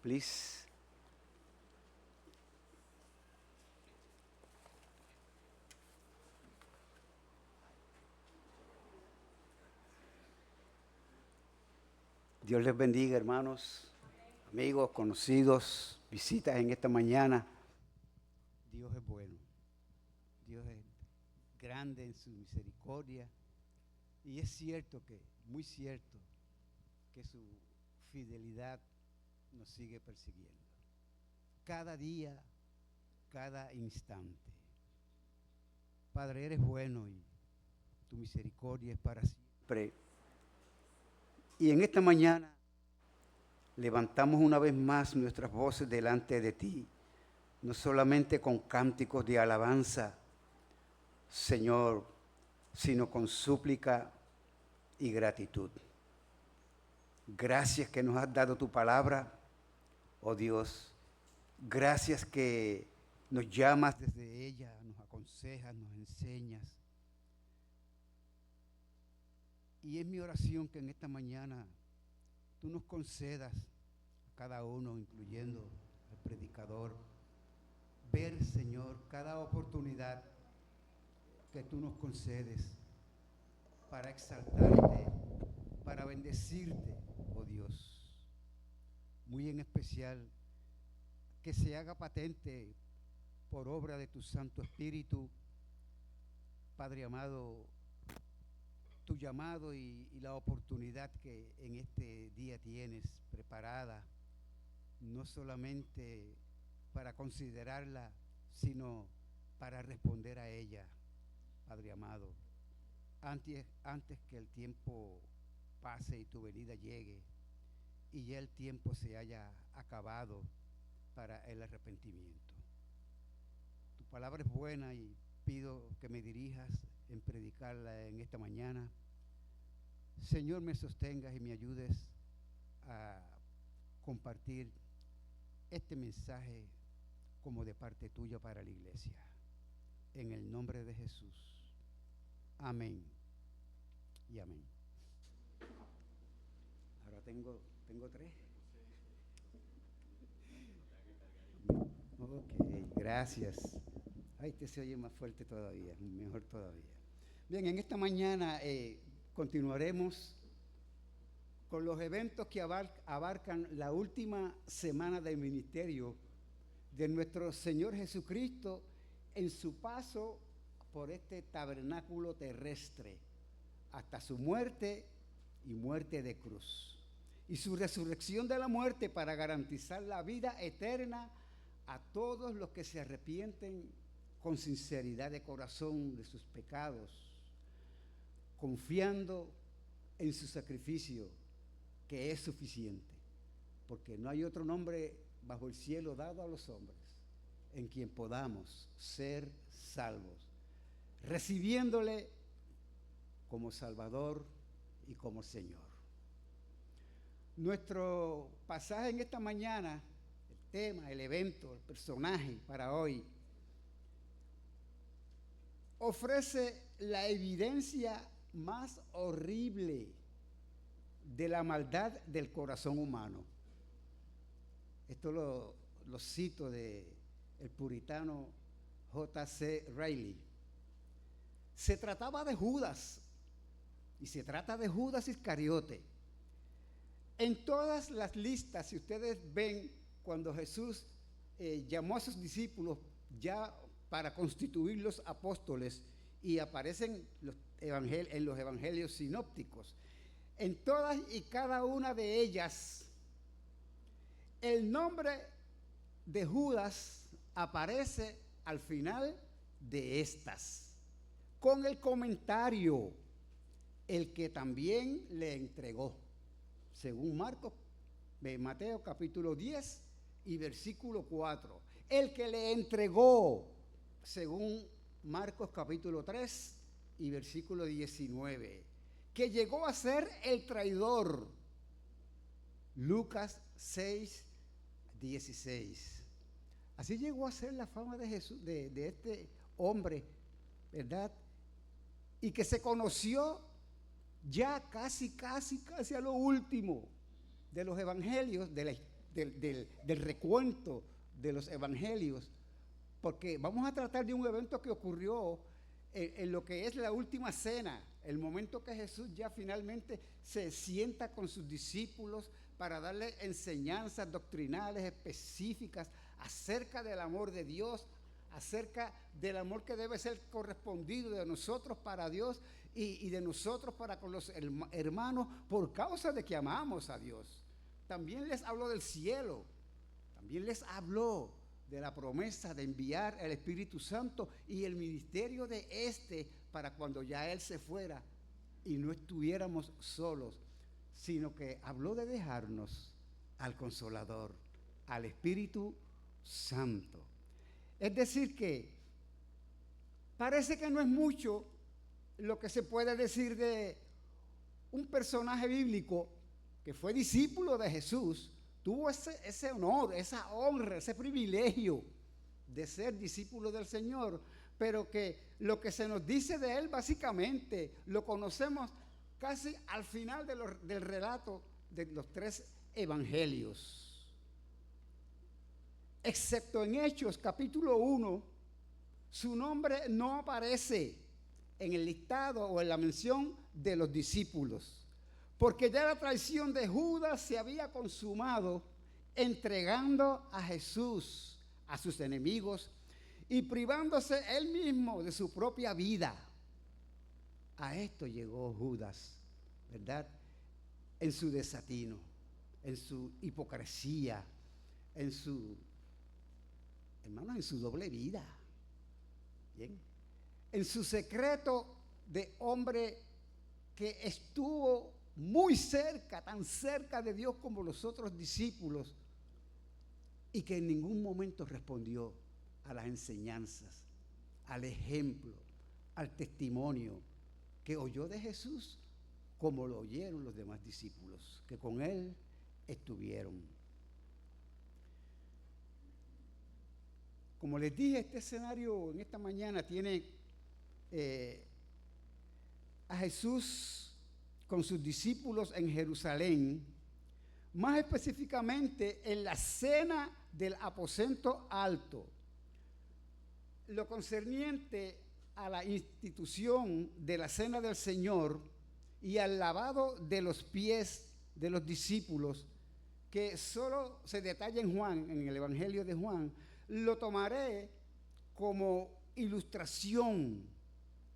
please. Dios les bendiga, hermanos, amigos, conocidos, visitas en esta mañana. Dios es bueno. Dios es grande en su misericordia. Y es cierto que, muy cierto, que su fidelidad nos sigue persiguiendo. Cada día, cada instante. Padre, eres bueno y tu misericordia es para siempre. Y en esta mañana levantamos una vez más nuestras voces delante de ti, no solamente con cánticos de alabanza, Señor, sino con súplica y gratitud. Gracias que nos has dado tu palabra, oh Dios. Gracias que nos llamas desde ella, nos aconsejas, nos enseñas. Y es mi oración que en esta mañana tú nos concedas a cada uno, incluyendo al predicador, ver, Señor, cada oportunidad que tú nos concedes para exaltarte, para bendecirte, oh Dios. Muy en especial, que se haga patente por obra de tu Santo Espíritu, Padre amado, tu llamado y la oportunidad que en este día tienes preparada, no solamente para considerarla, sino para responder a ella, Padre amado, antes que el tiempo pase y tu venida llegue y ya el tiempo se haya acabado para el arrepentimiento. Tu palabra es buena y pido que me dirijas en predicarla en esta mañana. Señor, me sostengas y me ayudes a compartir este mensaje como de parte tuya para la iglesia. En el nombre de Jesús. Amén y amén. Ahora tengo tres. Ok, gracias. Ay, este se oye más fuerte todavía, mejor todavía. Bien, en esta mañana continuaremos con los eventos que abarcan la última semana del ministerio de nuestro Señor Jesucristo en su paso por este tabernáculo terrestre hasta su muerte y muerte de cruz, y su resurrección de la muerte para garantizar la vida eterna a todos los que se arrepienten con sinceridad de corazón de sus pecados, confiando en su sacrificio, que es suficiente, porque no hay otro nombre bajo el cielo dado a los hombres en quien podamos ser salvos, recibiéndole como Salvador y como Señor. Nuestro pasaje en esta mañana, el tema, el evento, el personaje para hoy, ofrece la evidencia más horrible de la maldad del corazón humano. Esto lo cito de el puritano J.C. Riley. Se trataba de Judas, y se trata de Judas Iscariote. En todas las listas, si ustedes ven, cuando Jesús llamó a sus discípulos ya para constituir los apóstoles, y aparecen en los evangelios sinópticos, en todas y cada una de ellas, el nombre de Judas aparece al final de estas, con el comentario, el que también le entregó, según Mateo capítulo 10 y versículo 4, el que le entregó, según Marcos capítulo 3 y versículo 19, que llegó a ser el traidor, Lucas 6, 16. Así llegó a ser la fama de Jesús, de este hombre, ¿verdad? Y que se conoció ya casi a lo último de los evangelios, del recuento de los evangelios, porque vamos a tratar de un evento que ocurrió en lo que es la última cena, el momento que Jesús ya finalmente se sienta con sus discípulos para darle enseñanzas doctrinales específicas acerca del amor de Dios, acerca del amor que debe ser correspondido de nosotros para Dios y de nosotros para con los hermanos por causa de que amamos a Dios. También les habló del cielo, también les habló de la promesa de enviar el Espíritu Santo y el ministerio de para cuando ya Él se fuera y no estuviéramos solos, sino que habló de dejarnos al Consolador, al Espíritu Santo. Es decir que parece que no es mucho lo que se puede decir de un personaje bíblico que fue discípulo de Jesús, tuvo ese honor, esa honra, ese privilegio de ser discípulo del Señor, pero que lo que se nos dice de él básicamente lo conocemos casi al final del relato de los 3 evangelios. Excepto en Hechos capítulo 1, su nombre no aparece en el listado o en la mención de los discípulos, porque ya la traición de Judas se había consumado entregando a Jesús a sus enemigos y privándose él mismo de su propia vida. A esto llegó Judas, ¿verdad? En su desatino, en su hipocresía, en su doble vida. ¿Bien? En su secreto de hombre que estuvo muy cerca, tan cerca de Dios como los otros discípulos, y que en ningún momento respondió a las enseñanzas, al ejemplo, al testimonio que oyó de Jesús, como lo oyeron los demás discípulos que con él estuvieron. Como les dije, este escenario en esta mañana tiene a Jesús con sus discípulos en Jerusalén, más específicamente en la cena del aposento alto. Lo concerniente a la institución de la cena del Señor y al lavado de los pies de los discípulos, que solo se detalla en Juan, en el Evangelio de Juan, lo tomaré como ilustración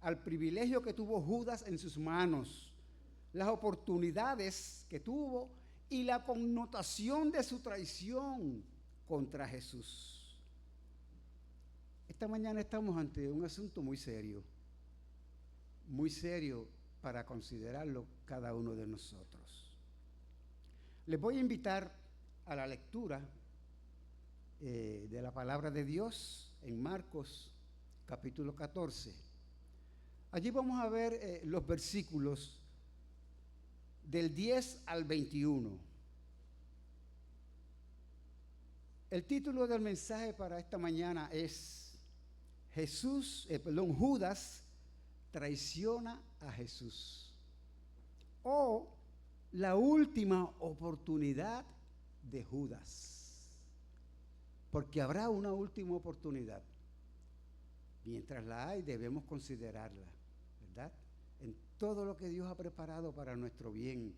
al privilegio que tuvo Judas en sus manos, las oportunidades que tuvo y la connotación de su traición contra Jesús. Esta mañana estamos ante un asunto muy serio para considerarlo cada uno de nosotros. Les voy a invitar a la lectura de la palabra de Dios en Marcos capítulo 14. Allí vamos a ver los versículos del 10 al 21. El título del mensaje para esta mañana es Judas traiciona a Jesús, o la última oportunidad de Judas, porque habrá una última oportunidad. Mientras la hay, debemos considerarla, ¿verdad? En todo lo que Dios ha preparado para nuestro bien,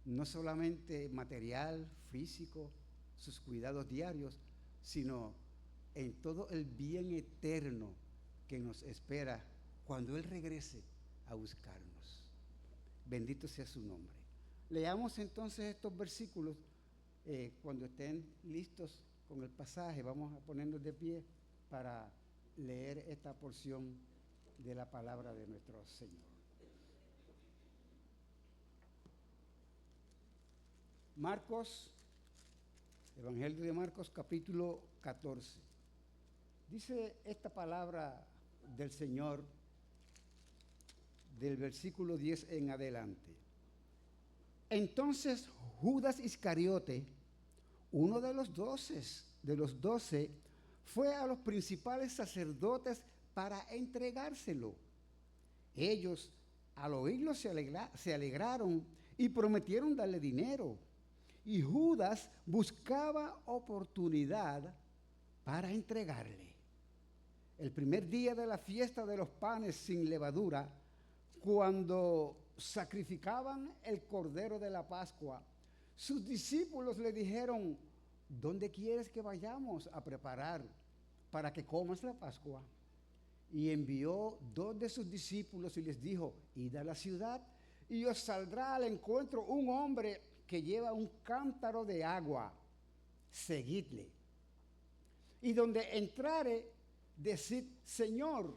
no solamente material, físico, sus cuidados diarios, sino en todo el bien eterno que nos espera cuando Él regrese a buscarnos. Bendito sea su nombre. Leamos entonces estos versículos. Cuando estén listos con el pasaje, vamos a ponernos de pie para leer esta porción de la palabra de nuestro Señor. Marcos, Evangelio de Marcos, capítulo 14. Dice esta palabra del Señor del versículo 10 en adelante. Entonces Judas Iscariote, uno de los 12, fue a los principales sacerdotes para entregárselo. Ellos, al oírlo, se alegraron y prometieron darle dinero. y Judas buscaba oportunidad para entregarle. El primer día de la fiesta de los panes sin levadura, cuando sacrificaban el cordero de la Pascua, sus discípulos le dijeron: ¿dónde quieres que vayamos a preparar para que comas la Pascua? Y envió 2 de sus discípulos y les dijo: id a la ciudad y os saldrá al encuentro un hombre que lleva un cántaro de agua, seguidle. Y donde entrare, decid: Señor,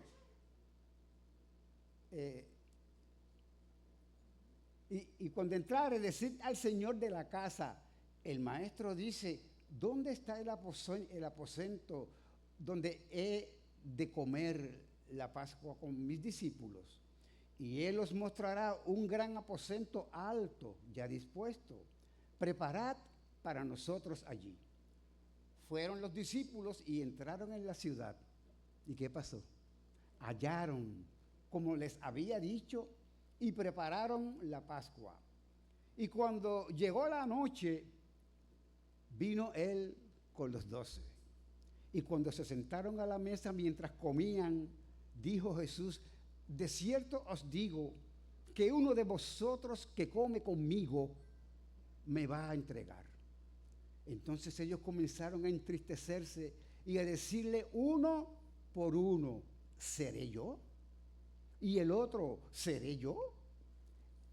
y cuando entrare, decid al Señor de la casa: el maestro dice, ¿dónde está el aposento donde he de comer la Pascua con mis discípulos? Y él os mostrará un gran aposento alto, ya dispuesto. Preparad para nosotros allí. Fueron los discípulos y entraron en la ciudad. ¿Y qué pasó? Hallaron, como les había dicho, y prepararon la Pascua. Y cuando llegó la noche, vino él con los 12. Y cuando se sentaron a la mesa mientras comían, dijo Jesús: de cierto os digo que uno de vosotros que come conmigo me va a entregar. Entonces ellos comenzaron a entristecerse y a decirle uno por uno: ¿seré yo? Y el otro: ¿seré yo?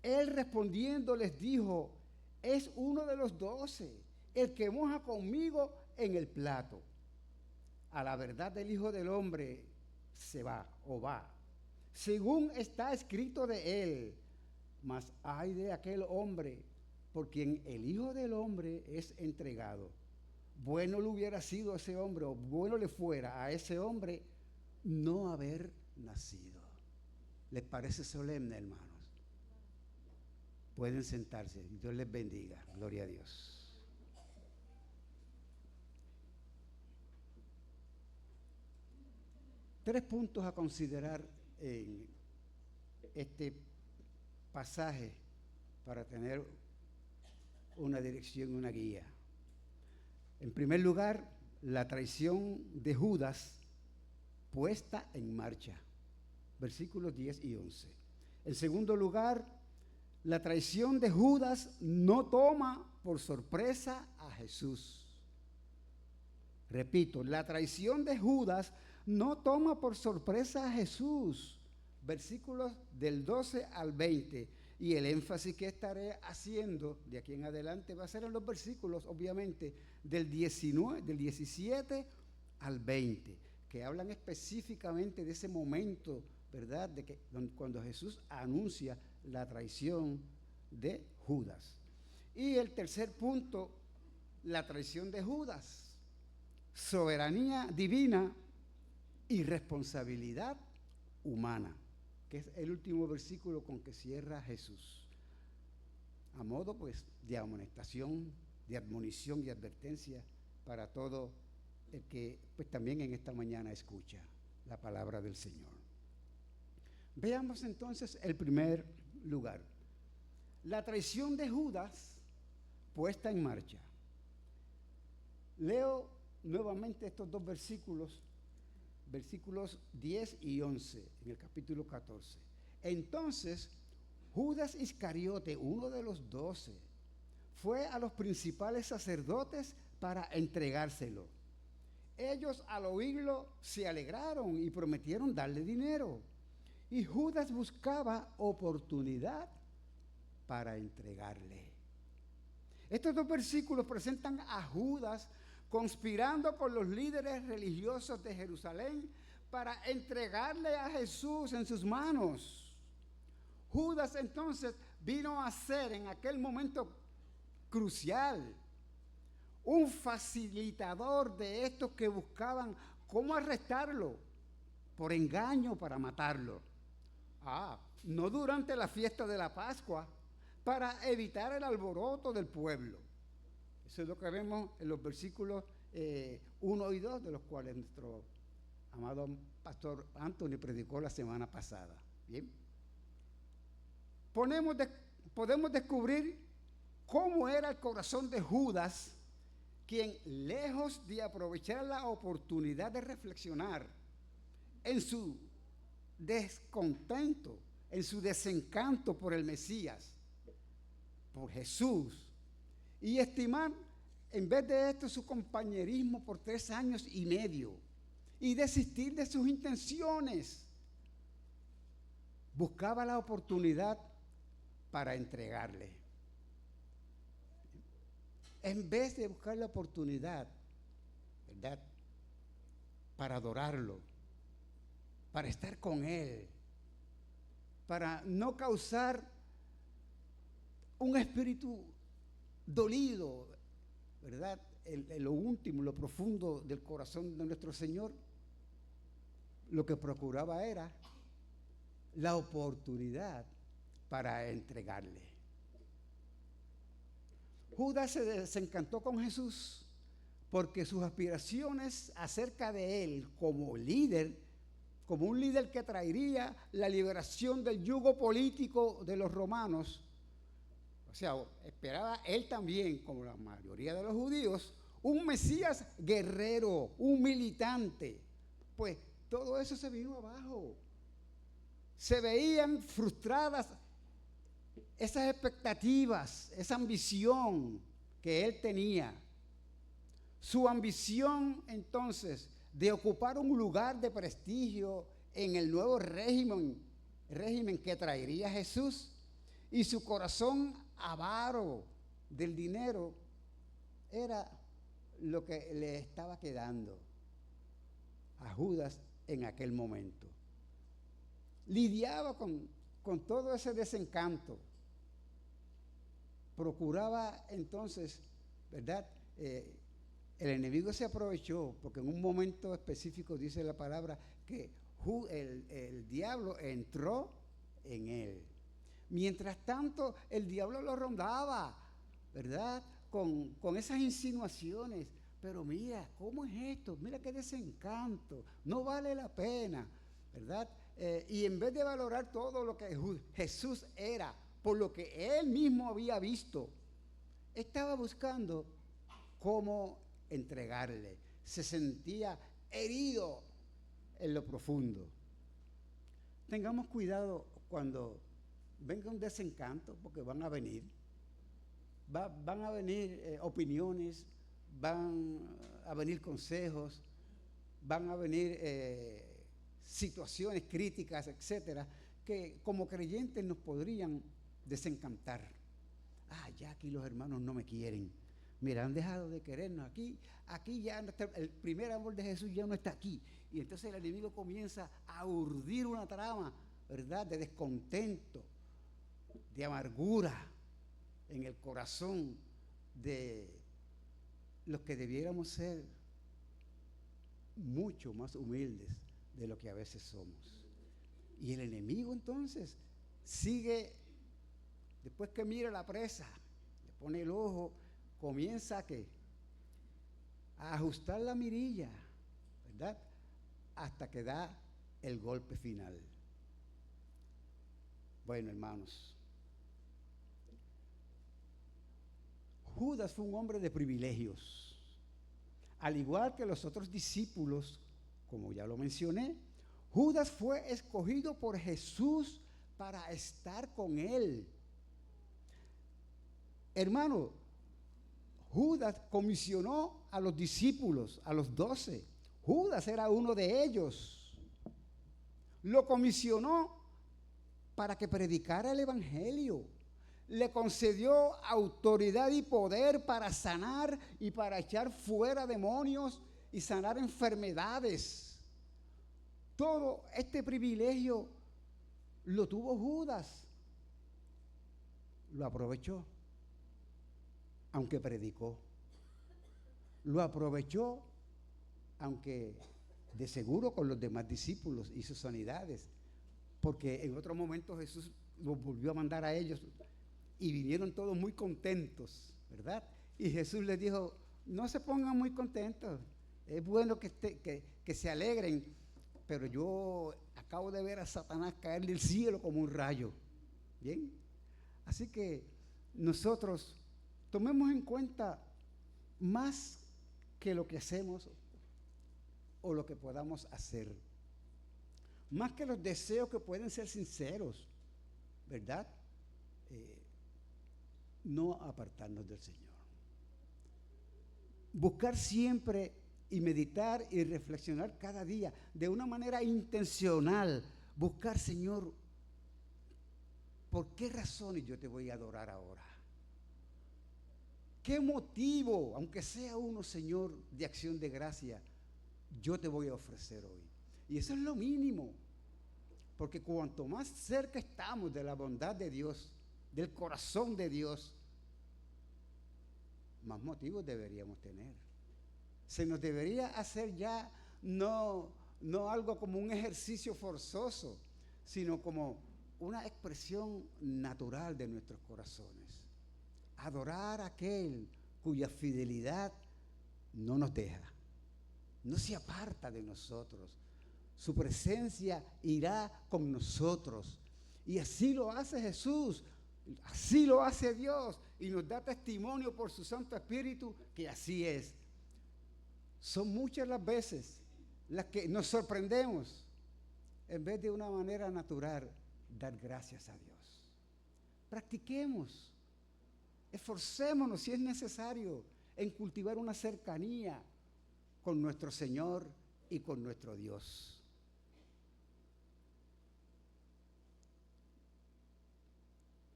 Él respondiendo les dijo: es uno de los 12, el que moja conmigo en el plato. A la verdad el Hijo del Hombre se va o va, según está escrito de él. Mas ay de aquel hombre por quien el Hijo del Hombre es entregado. Bueno le hubiera sido a ese hombre, o bueno le fuera a ese hombre no haber nacido. ¿Les parece solemne, hermanos? Pueden sentarse. Dios les bendiga. Gloria a Dios. Tres puntos a considerar en este pasaje para tener una dirección y una guía. En primer lugar, la traición de Judas puesta en marcha. Versículos 10 y 11. En segundo lugar, la traición de Judas no toma por sorpresa a Jesús. Repito, la traición de Judas no toma por sorpresa a Jesús. Versículos del 12 al 20. Y el énfasis que estaré haciendo de aquí en adelante va a ser en los versículos, obviamente, del 17 al 20, que hablan específicamente de ese momento, ¿verdad? Cuando Jesús anuncia la traición de Judas. Y el tercer punto, la traición de Judas, soberanía divina y responsabilidad humana, que es el último versículo con que cierra Jesús, a modo pues de amonestación, de admonición y advertencia para todo el que pues también en esta mañana escucha la palabra del Señor. Veamos entonces el primer lugar, la traición de Judas puesta en marcha. Leo nuevamente estos dos versículos, versículos 10 y 11 en el capítulo 14. Entonces Judas Iscariote, uno de los 12, fue a los principales sacerdotes para entregárselo. Ellos al oírlo se alegraron y prometieron darle dinero. Y Judas buscaba oportunidad para entregarle. Estos dos versículos presentan a Judas conspirando con los líderes religiosos de Jerusalén para entregarle a Jesús en sus manos. Judas entonces vino a ser en aquel momento crucial un facilitador de estos que buscaban cómo arrestarlo por engaño para matarlo. No durante la fiesta de la Pascua, para evitar el alboroto del pueblo. Eso es lo que vemos en los versículos 1 y 2, de los cuales nuestro amado pastor Anthony predicó la semana pasada. Bien. Podemos descubrir cómo era el corazón de Judas, quien, lejos de aprovechar la oportunidad de reflexionar en su descontento, en su desencanto por el Mesías, por Jesús, y estimar en vez de esto su compañerismo por 3 años y medio, y desistir de sus intenciones, buscaba la oportunidad para entregarle. En vez de buscar la oportunidad, ¿verdad?, para adorarlo, para estar con Él, para no causar un espíritu dolido, ¿verdad?, en lo último, lo profundo del corazón de nuestro Señor, lo que procuraba era la oportunidad para entregarle. Judas se desencantó con Jesús porque sus aspiraciones acerca de él como líder, como un líder que traería la liberación del yugo político de los romanos, o sea, esperaba él también, como la mayoría de los judíos, un Mesías guerrero, un militante. Pues todo eso se vino abajo. Se veían frustradas esas expectativas, esa ambición que él tenía. Su ambición entonces de ocupar un lugar de prestigio en el nuevo régimen que traería Jesús, y su corazón avaro del dinero era lo que le estaba quedando a Judas en aquel momento. Lidiaba con todo ese desencanto. Procuraba entonces, ¿verdad? El enemigo se aprovechó, porque en un momento específico dice la palabra que el diablo entró en él. Mientras tanto, el diablo lo rondaba, ¿verdad?, con esas insinuaciones. Pero mira, ¿cómo es esto? Mira qué desencanto, no vale la pena, ¿verdad? Y en vez de valorar todo lo que Jesús era, por lo que él mismo había visto, estaba buscando cómo entregarle. Se sentía herido en lo profundo. Tengamos cuidado cuando venga un desencanto, porque van a venir. Van a venir opiniones, van a venir consejos, van a venir situaciones críticas, etcétera, que como creyentes nos podrían desencantar. Ya aquí los hermanos no me quieren. Mira, han dejado de querernos. Aquí ya no está, el primer amor de Jesús ya no está aquí. Y entonces el enemigo comienza a urdir una trama, ¿verdad?, de descontento, de amargura en el corazón de los que debiéramos ser mucho más humildes de lo que a veces somos. Y el enemigo entonces sigue, después que mira la presa, le pone el ojo, comienza a ajustar la mirilla, ¿verdad?, hasta que da el golpe final. Bueno, hermanos, Judas fue un hombre de privilegios. Al igual que los otros discípulos, como ya lo mencioné, Judas fue escogido por Jesús para estar con él. Hermano, Judas comisionó a los discípulos, a los 12. Judas era uno de ellos. Lo comisionó para que predicara el evangelio. Le concedió autoridad y poder para sanar y para echar fuera demonios y sanar enfermedades. Todo este privilegio lo tuvo Judas. Lo aprovechó, aunque predicó. Lo aprovechó, aunque de seguro con los demás discípulos hizo sanidades, porque en otro momento Jesús los volvió a mandar a ellos y vinieron todos muy contentos, ¿verdad? Y Jesús les dijo, no se pongan muy contentos, es bueno que se alegren, pero yo acabo de ver a Satanás caer del cielo como un rayo. ¿Bien? Así que nosotros tomemos en cuenta más que lo que hacemos o lo que podamos hacer, más que los deseos que pueden ser sinceros, ¿verdad? No apartarnos del Señor. Buscar siempre y meditar y reflexionar cada día de una manera intencional. Buscar, Señor, ¿por qué razones yo te voy a adorar ahora? ¿Qué motivo, aunque sea uno, Señor, de acción de gracia, yo te voy a ofrecer hoy? Y eso es lo mínimo, porque cuanto más cerca estamos de la bondad de Dios, del corazón de Dios, más motivos deberíamos tener. Se nos debería hacer ya no algo como un ejercicio forzoso, sino como una expresión natural de nuestros corazones. Adorar a aquel cuya fidelidad no nos deja, no se aparta de nosotros. Su presencia irá con nosotros. Y así lo hace Jesús, así lo hace Dios, y nos da testimonio por su Santo Espíritu que así es. Son muchas las veces las que nos sorprendemos, en vez de una manera natural, dar gracias a Dios. Practiquemos, esforcémonos si es necesario en cultivar una cercanía con nuestro Señor y con nuestro Dios.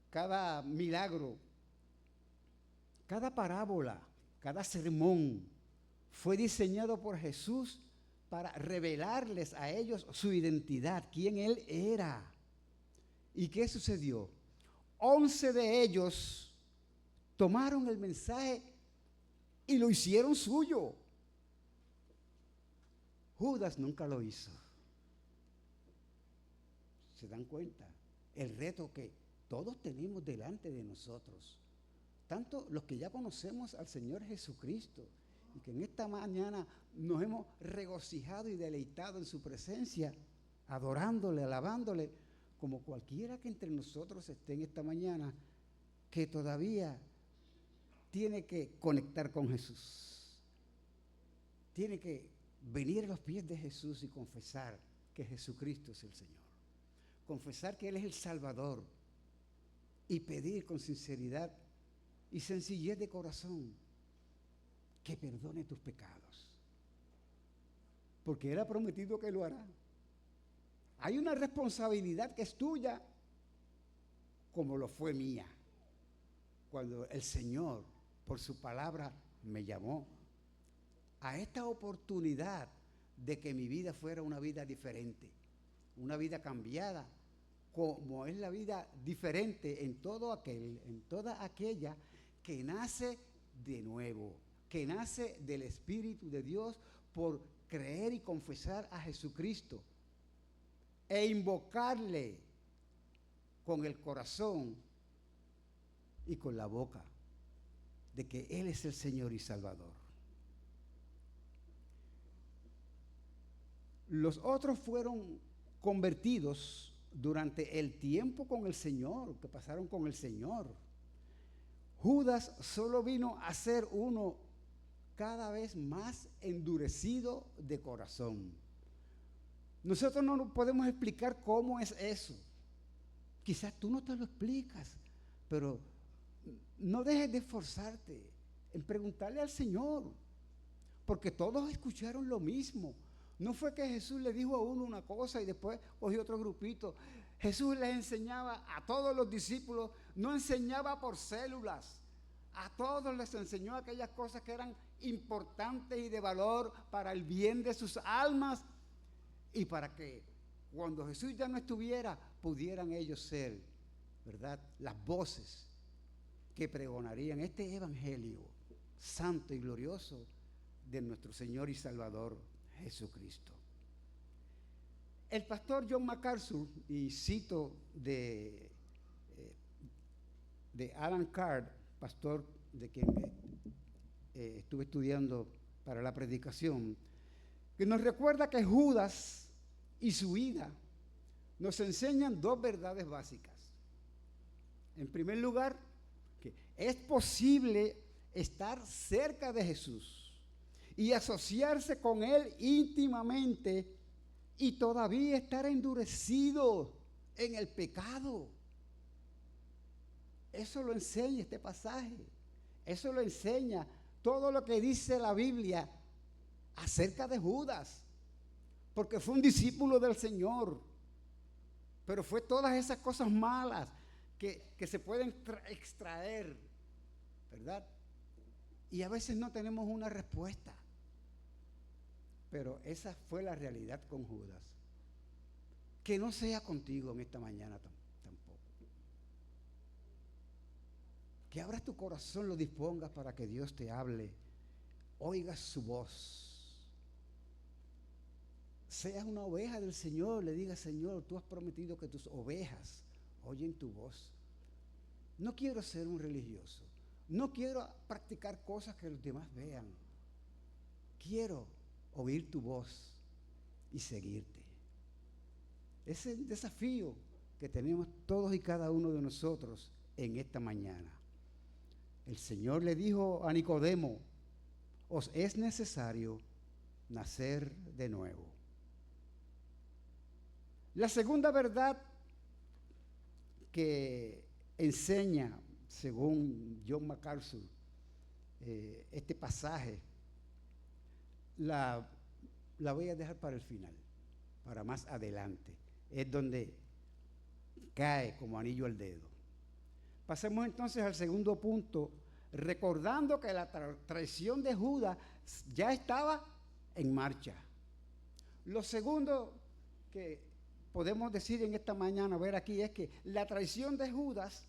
Cada milagro, cada parábola, cada sermón fue diseñado por Jesús para revelarles a ellos su identidad, quién Él era. ¿Y qué sucedió? 11 de ellos tomaron el mensaje y lo hicieron suyo. Judas nunca lo hizo. ¿Se dan cuenta? El reto que todos tenemos delante de nosotros, tanto los que ya conocemos al Señor Jesucristo y que en esta mañana nos hemos regocijado y deleitado en su presencia, adorándole, alabándole, como cualquiera que entre nosotros esté en esta mañana, que todavía tiene que conectar con Jesús, tiene que venir a los pies de Jesús y confesar que Jesucristo es el Señor, confesar que Él es el Salvador y pedir con sinceridad y sencillez de corazón que perdone tus pecados, porque Él ha prometido que lo hará. Hay una responsabilidad que es tuya, como lo fue mía, cuando el Señor, por su palabra, me llamó a esta oportunidad de que mi vida fuera una vida diferente, una vida cambiada, como es la vida diferente en toda aquella que nace de nuevo, que nace del Espíritu de Dios por creer y confesar a Jesucristo e invocarle con el corazón y con la boca de que Él es el Señor y Salvador. Los otros fueron convertidos durante el tiempo con el Señor, que pasaron con el Señor. Judas solo vino a ser uno cada vez más endurecido de corazón. Nosotros no nos podemos explicar cómo es eso. Quizás tú no te lo explicas, pero no dejes de esforzarte en preguntarle al Señor, porque todos escucharon lo mismo. No fue que Jesús le dijo a uno una cosa y después cogió otro grupito. Jesús les enseñaba a todos los discípulos, no enseñaba por células. A todos les enseñó aquellas cosas que eran importantes y de valor para el bien de sus almas y para que cuando Jesús ya no estuviera, pudieran ellos ser, ¿verdad?, las voces que pregonarían este evangelio santo y glorioso de nuestro Señor y Salvador Jesucristo. El pastor John MacArthur, y cito de Alan Card, pastor de quien estuve estudiando para la predicación, que nos recuerda que Judas y su vida nos enseñan dos verdades básicas. En primer lugar, que es posible estar cerca de Jesús y asociarse con Él íntimamente y todavía estar endurecido en el pecado. Eso lo enseña este pasaje. Eso lo enseña todo lo que dice la Biblia acerca de Judas. Porque fue un discípulo del Señor. Pero fue todas esas cosas malas que se pueden extraer, ¿verdad? Y a veces no tenemos una respuesta. Pero esa fue la realidad con Judas. Que no sea contigo en esta mañana tampoco. Que abras tu corazón, lo dispongas para que Dios te hable. Oigas su voz. Seas una oveja del Señor, le digas: Señor, tú has prometido que tus ovejas oyen tu voz. No quiero ser un religioso. No quiero practicar cosas que los demás vean. Quiero oír tu voz y seguirte. Ese es el desafío que tenemos todos y cada uno de nosotros en esta mañana. El Señor le dijo a Nicodemo: os es necesario nacer de nuevo. La segunda verdad que enseña, según John MacArthur, este pasaje, la voy a dejar para el final, para más adelante. Es donde cae como anillo al dedo. Pasemos entonces al segundo punto, recordando que la traición de Judas ya estaba en marcha. Lo segundo que podemos decir en esta mañana, ver aquí, es que la traición de Judas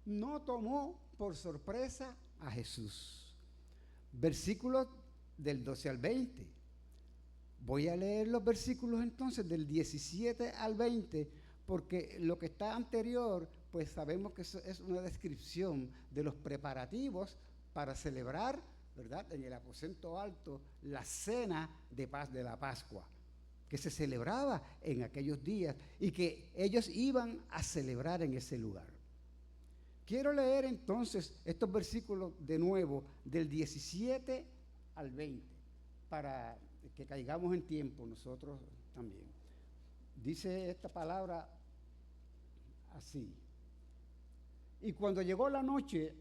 no tomó por sorpresa a Jesús. Versículos del 12 al 20. Voy a leer los versículos entonces del 17 al 20, porque lo que está anterior, pues sabemos que eso es una descripción de los preparativos para celebrar, ¿verdad?, en el aposento alto, la cena de paz de la Pascua, que se celebraba en aquellos días y que ellos iban a celebrar en ese lugar. Quiero leer entonces estos versículos de nuevo, del 17 al 20, para que caigamos en tiempo nosotros también. Dice esta palabra así: y cuando llegó la noche,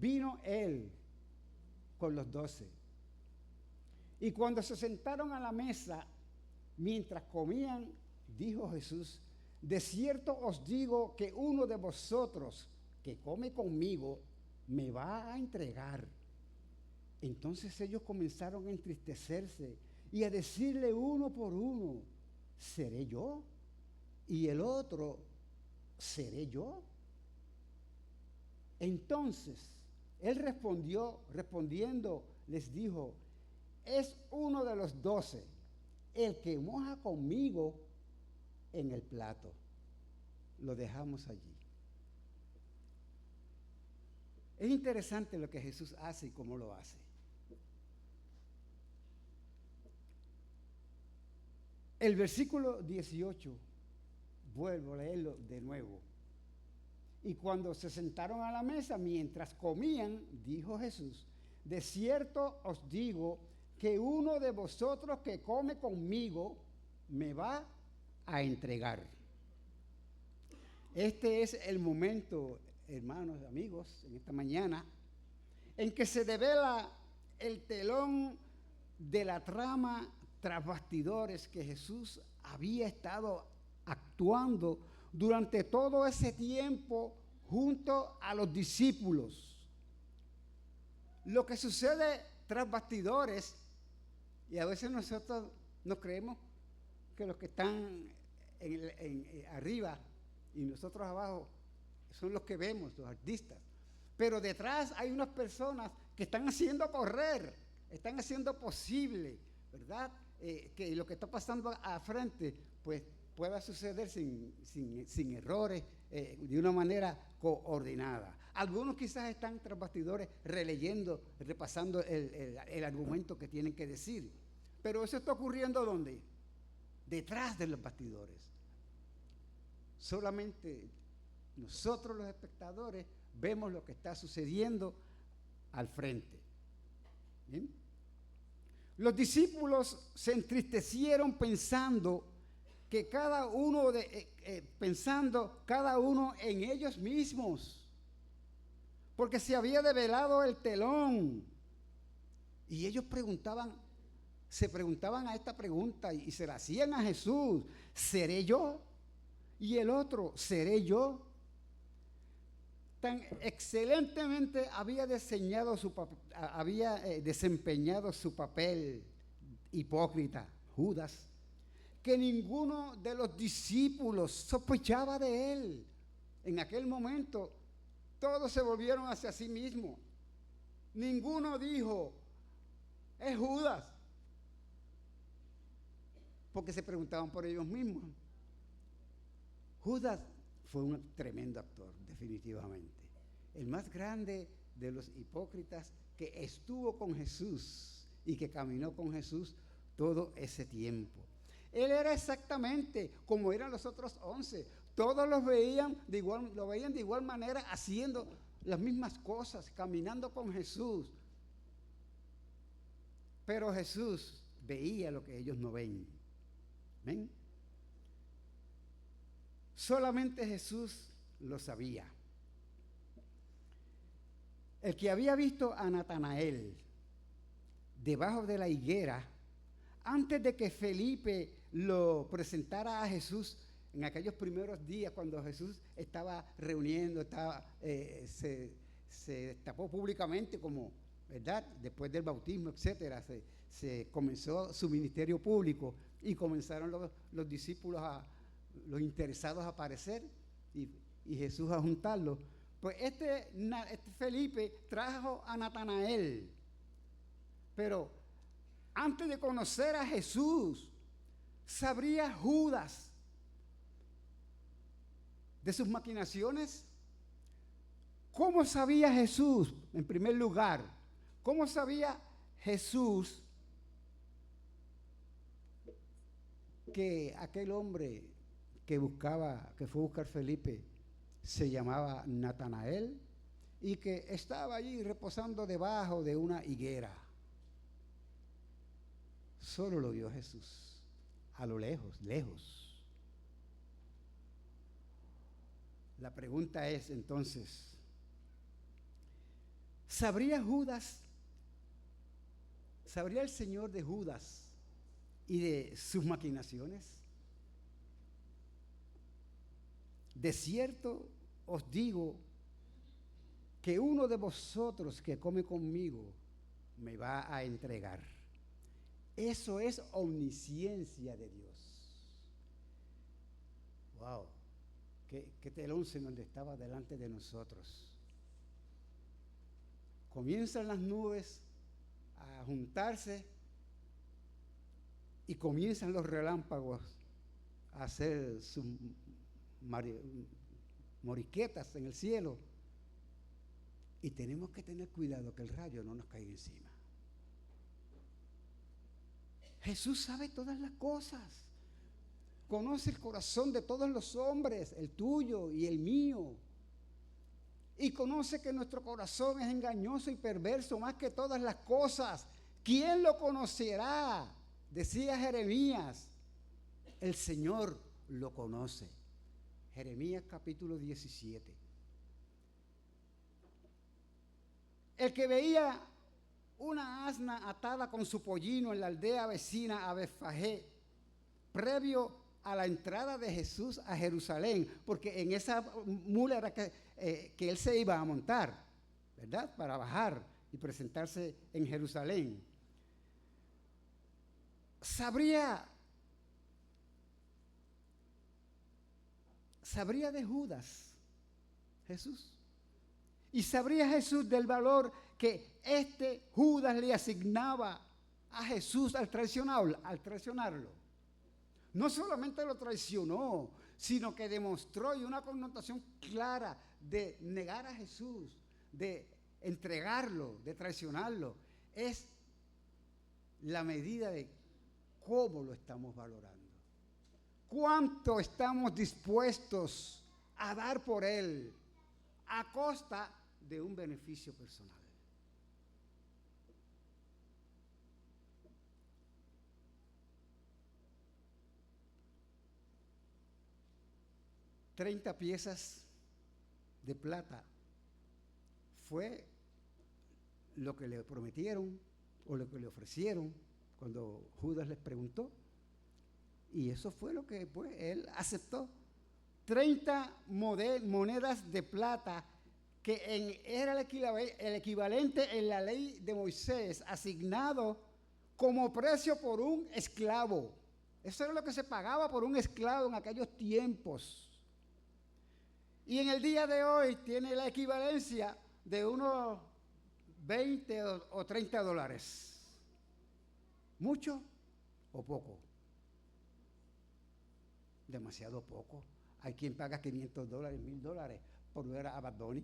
vino él con los 12. Y cuando se sentaron a la mesa, mientras comían, dijo Jesús: de cierto os digo que uno de vosotros que come conmigo me va a entregar. Entonces ellos comenzaron a entristecerse y a decirle uno por uno: ¿seré yo? Y el otro: ¿seré yo? Entonces él respondiendo les dijo: es uno de los 12, el que moja conmigo en el plato. Lo dejamos allí. Es interesante lo que Jesús hace y cómo lo hace. El versículo 18, vuelvo a leerlo de nuevo. Y cuando se sentaron a la mesa, mientras comían, dijo Jesús: de cierto os digo que uno de vosotros que come conmigo me va a entregar. Este es el momento, hermanos, amigos, en esta mañana, en que se devela el telón de la trama tras bastidores que Jesús había estado actuando durante todo ese tiempo junto a los discípulos. Lo que sucede tras bastidores, y a veces nosotros nos creemos que los que están arriba y nosotros abajo son los que vemos, los artistas. Pero detrás hay unas personas que están haciendo correr, están haciendo posible, ¿verdad?, que lo que está pasando a frente, pues pueda suceder sin errores, de una manera coordinada. Algunos quizás están tras bastidores releyendo, repasando el argumento que tienen que decir. Pero eso está ocurriendo ¿dónde? Detrás de los bastidores. Solamente nosotros los espectadores vemos lo que está sucediendo al frente. ¿Bien? Los discípulos se entristecieron pensando cada uno en ellos mismos, porque se había develado el telón. Y ellos se preguntaban a esta pregunta y se la hacían a Jesús: ¿seré yo? Y el otro: ¿seré yo? Tan excelentemente había desempeñado su papel hipócrita Judas, que ninguno de los discípulos sospechaba de él. En aquel momento, todos se volvieron hacia sí mismos. Ninguno dijo: es Judas, porque se preguntaban por ellos mismos. Judas fue un tremendo actor, definitivamente. El más grande de los hipócritas que estuvo con Jesús y que caminó con Jesús todo ese tiempo. Él era exactamente como eran los otros 11. Todos lo veían de igual manera, haciendo las mismas cosas, caminando con Jesús. Pero Jesús veía lo que ellos no ven. ¿Ven? Solamente Jesús lo sabía. El que había visto a Natanael debajo de la higuera, antes de que Felipe lo presentara a Jesús, en aquellos primeros días cuando Jesús estaba reuniendo, se destapó públicamente como, ¿verdad? Después del bautismo, etcétera, se comenzó su ministerio público y comenzaron los discípulos, los interesados a aparecer y Jesús a juntarlos. Pues este Felipe trajo a Natanael, pero antes de conocer a Jesús, ¿sabría Judas de sus maquinaciones? ¿Cómo sabía Jesús, en primer lugar? ¿Cómo sabía Jesús que aquel hombre que fue a buscar Felipe se llamaba Natanael y que estaba allí reposando debajo de una higuera? Solo lo vio Jesús, a lo lejos. La pregunta es entonces, ¿sabría el Señor de Judas y de sus maquinaciones? De cierto os digo que uno de vosotros que come conmigo me va a entregar. Eso es omnisciencia de Dios. Wow, qué telón se nos estaba delante de nosotros. Comienzan las nubes a juntarse y comienzan los relámpagos a hacer sus moriquetas en el cielo, y tenemos que tener cuidado que el rayo no nos caiga encima. Jesús sabe todas las cosas, conoce el corazón de todos los hombres, el tuyo y el mío, y conoce que nuestro corazón es engañoso y perverso más que todas las cosas. ¿Quién lo conocerá? Decía Jeremías. El Señor lo conoce. Jeremías capítulo 17. El que veía una asna atada con su pollino en la aldea vecina a Betfagé, previo a la entrada de Jesús a Jerusalén, porque en esa mula era que él se iba a montar, ¿verdad? Para bajar y presentarse en Jerusalén. Sabría de Judas Jesús. Y sabría Jesús del valor que Judas le asignaba a Jesús al traicionarlo. No solamente lo traicionó, sino que demostró, y una connotación clara de negar a Jesús, de entregarlo, de traicionarlo, es la medida de cómo lo estamos valorando. ¿Cuánto estamos dispuestos a dar por él? a costa de un beneficio personal. $30 piezas de plata fue lo que le prometieron o lo que le ofrecieron cuando Judas les preguntó, y eso fue lo que pues él aceptó. 30 monedas de plata, que era el equivalente en la ley de Moisés, asignado como precio por un esclavo. Eso era lo que se pagaba por un esclavo en aquellos tiempos. Y en el día de hoy tiene la equivalencia de unos 20 o 30 dólares. ¿Mucho o poco? Demasiado poco. Hay quien paga $500, $1,000 por ver a Bad Bunny,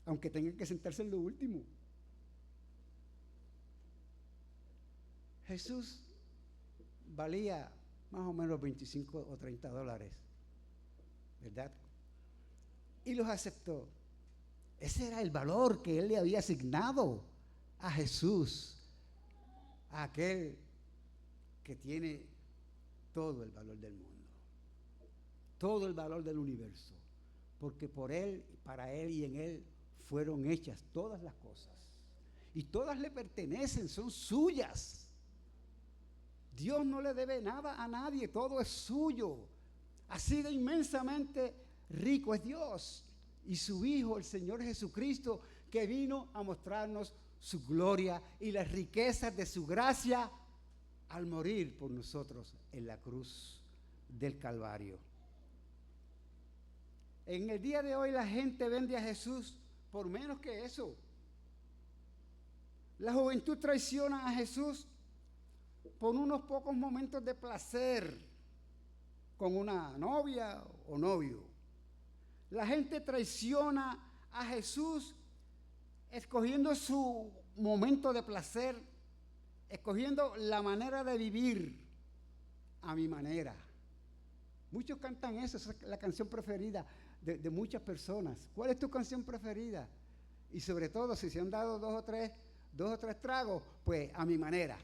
aunque tengan que sentarse en lo último. Jesús valía más o menos 25 o 30 dólares, ¿verdad? Y los aceptó. Ese era el valor que él le había asignado a Jesús, a aquel que tiene todo el valor del mundo, todo el valor del universo, porque por él, para él y en él fueron hechas todas las cosas, y todas le pertenecen, son suyas. Dios no le debe nada a nadie, todo es suyo. Así de inmensamente rico es Dios y su Hijo, el Señor Jesucristo, que vino a mostrarnos su gloria y las riquezas de su gracia al morir por nosotros en la cruz del Calvario. En el día de hoy la gente vende a Jesús por menos que eso. La juventud traiciona a Jesús por unos pocos momentos de placer con una novia o novio. La gente traiciona a Jesús escogiendo su momento de placer, escogiendo la manera de vivir a mi manera. Muchos cantan eso, esa es la canción preferida de muchas personas. ¿Cuál es tu canción preferida? Y sobre todo, si se han dado dos o tres tragos, pues a mi manera.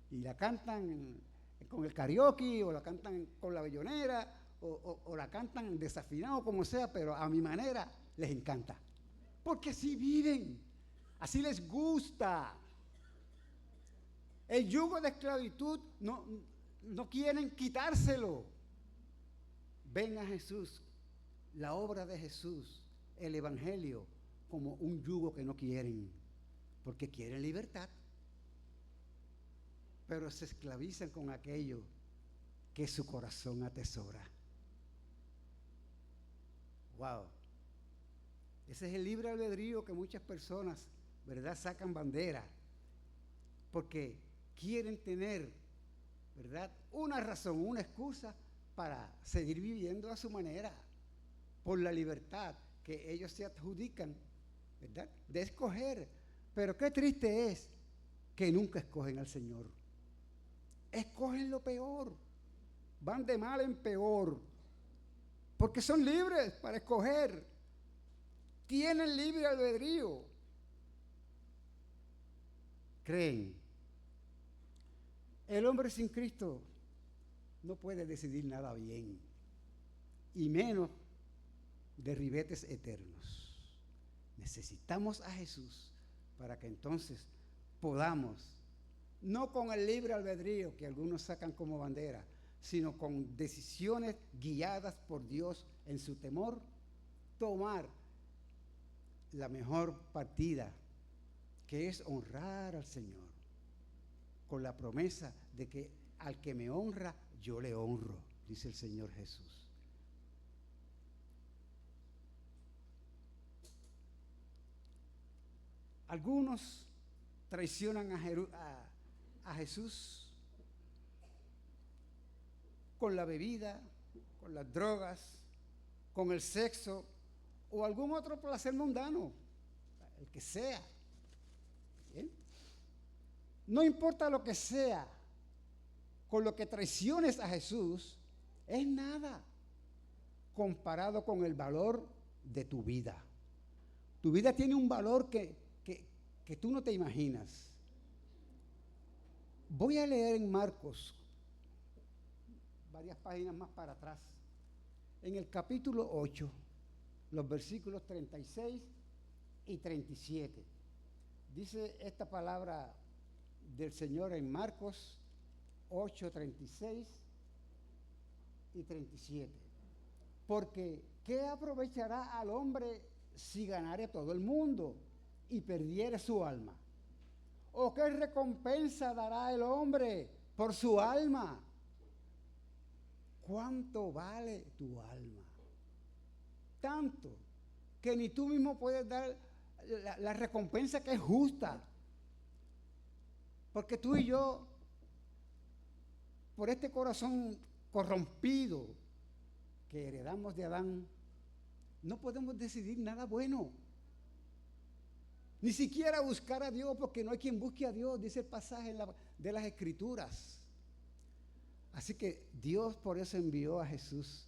Y la cantan con el karaoke, o la cantan con la bellonera, o la cantan desafinado, como sea, pero a mi manera les encanta. Porque así viven, así les gusta. El yugo de esclavitud no quieren quitárselo. Ven a Jesús, la obra de Jesús, el evangelio, como un yugo que no quieren, porque quieren libertad, pero se esclavizan con aquello que su corazón atesora. Wow. Ese es el libre albedrío que muchas personas, ¿verdad?, sacan bandera, porque quieren tener, ¿verdad?, una razón, una excusa para seguir viviendo a su manera, por la libertad que ellos se adjudican, ¿verdad?, de escoger. Pero qué triste es que nunca escogen al Señor. Escogen lo peor, van de mal en peor, porque son libres para escoger, tienen libre albedrío. Creen. El hombre sin Cristo no puede decidir nada bien, y menos de ribetes eternos. Necesitamos a Jesús para que entonces podamos, no con el libre albedrío que algunos sacan como bandera, sino con decisiones guiadas por Dios en su temor, tomar la mejor partida, que es honrar al Señor, con la promesa de que al que me honra, yo le honro, dice el Señor Jesús. Algunos traicionan a Jesús con la bebida, con las drogas, con el sexo o algún otro placer mundano, el que sea. ¿Bien? No importa lo que sea, con lo que traiciones a Jesús, es nada comparado con el valor de tu vida. Tu vida tiene un valor que tú no te imaginas. Voy a leer en Marcos, varias páginas más para atrás, en el capítulo 8, los versículos 36 y 37. Dice esta palabra del Señor en Marcos 8, 36 y 37. Porque, ¿qué aprovechará al hombre si ganare todo el mundo y perdiere su alma? ¿O qué recompensa dará el hombre por su alma? ¿Cuánto vale tu alma? Tanto que ni tú mismo puedes dar la recompensa que es justa. Porque tú y yo, por este corazón corrompido que heredamos de Adán, no podemos decidir nada bueno. Ni siquiera buscar a Dios, porque no hay quien busque a Dios, dice el pasaje de las Escrituras. Así que Dios por eso envió a Jesús,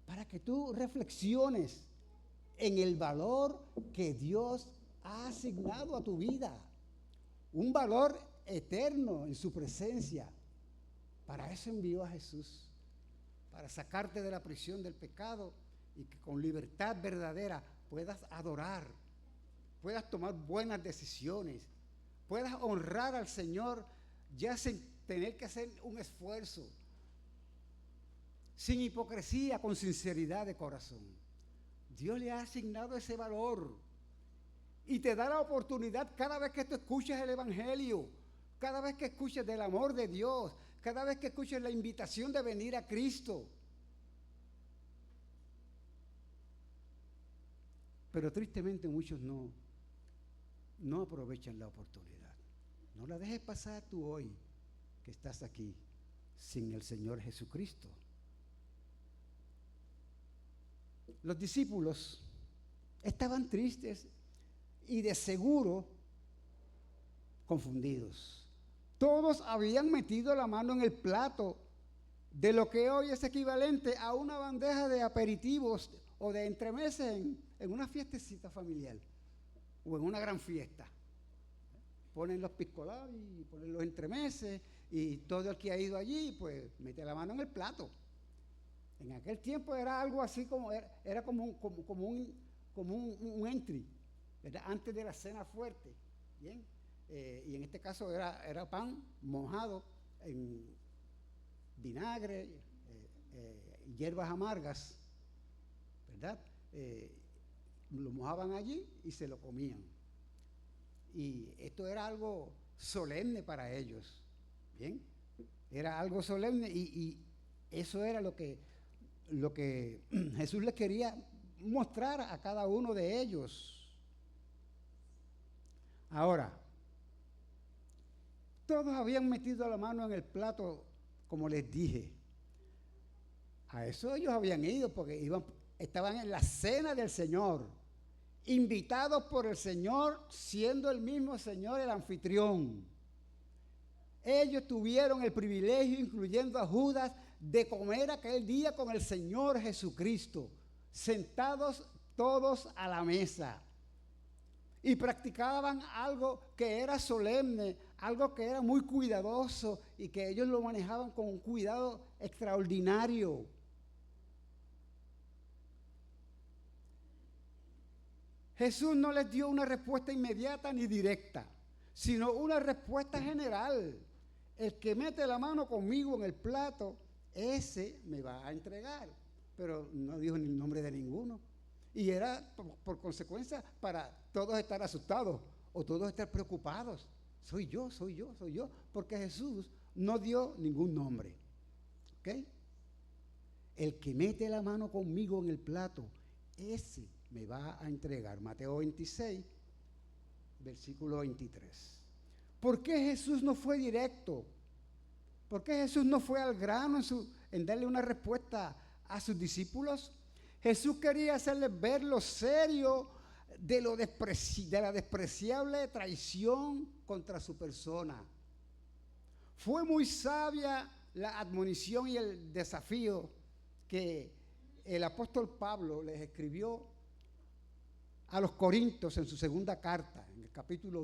para que tú reflexiones en el valor que Dios ha asignado a tu vida. Un valor eterno en su presencia. Para eso envió a Jesús, para sacarte de la prisión del pecado y que con libertad verdadera puedas adorar, puedas tomar buenas decisiones, puedas honrar al Señor ya sin tener que hacer un esfuerzo, sin hipocresía, con sinceridad de corazón. Dios le ha asignado ese valor y te da la oportunidad cada vez que tú escuchas el Evangelio, cada vez que escuches del amor de Dios, cada vez que escuches la invitación de venir a Cristo. Pero tristemente muchos no aprovechan la oportunidad. No la dejes pasar tú hoy, que estás aquí, sin el Señor Jesucristo. Los discípulos estaban tristes y de seguro confundidos. Todos habían metido la mano en el plato de lo que hoy es equivalente a una bandeja de aperitivos o de entremeses en una fiestecita familiar o en una gran fiesta. Ponen los piscolabis, ponen los entremeses y todo el que ha ido allí pues mete la mano en el plato. En aquel tiempo era algo así como era como un entry, ¿verdad? Antes de la cena fuerte, ¿bien? Y en este caso era pan mojado en vinagre, hierbas amargas, ¿verdad? Lo mojaban allí y se lo comían. Y esto era algo solemne para ellos, ¿bien? Era algo solemne y eso era lo que Jesús les quería mostrar a cada uno de ellos. Ahora, todos habían metido la mano en el plato, como les dije. A eso ellos habían ido porque estaban en la cena del Señor, invitados por el Señor, siendo el mismo Señor el anfitrión. Ellos tuvieron el privilegio, incluyendo a Judas, de comer aquel día con el Señor Jesucristo, sentados todos a la mesa. Y practicaban algo que era solemne, algo que era muy cuidadoso y que ellos lo manejaban con un cuidado extraordinario. Jesús no les dio una respuesta inmediata ni directa, sino una respuesta general. El que mete la mano conmigo en el plato, ese me va a entregar. Pero no dijo ni el nombre de ninguno. Y era, por consecuencia, para todos estar asustados o todos estar preocupados. Soy yo, porque Jesús no dio ningún nombre. ¿Ok? El que mete la mano conmigo en el plato, ese me va a entregar. Mateo 26, versículo 23. ¿Por qué Jesús no fue directo? ¿Por qué Jesús no fue al grano en darle una respuesta a sus discípulos? Jesús quería hacerles ver lo serio de la despreciable traición contra su persona. Fue muy sabia la admonición y el desafío que el apóstol Pablo les escribió a los Corintios en su segunda carta, en el capítulo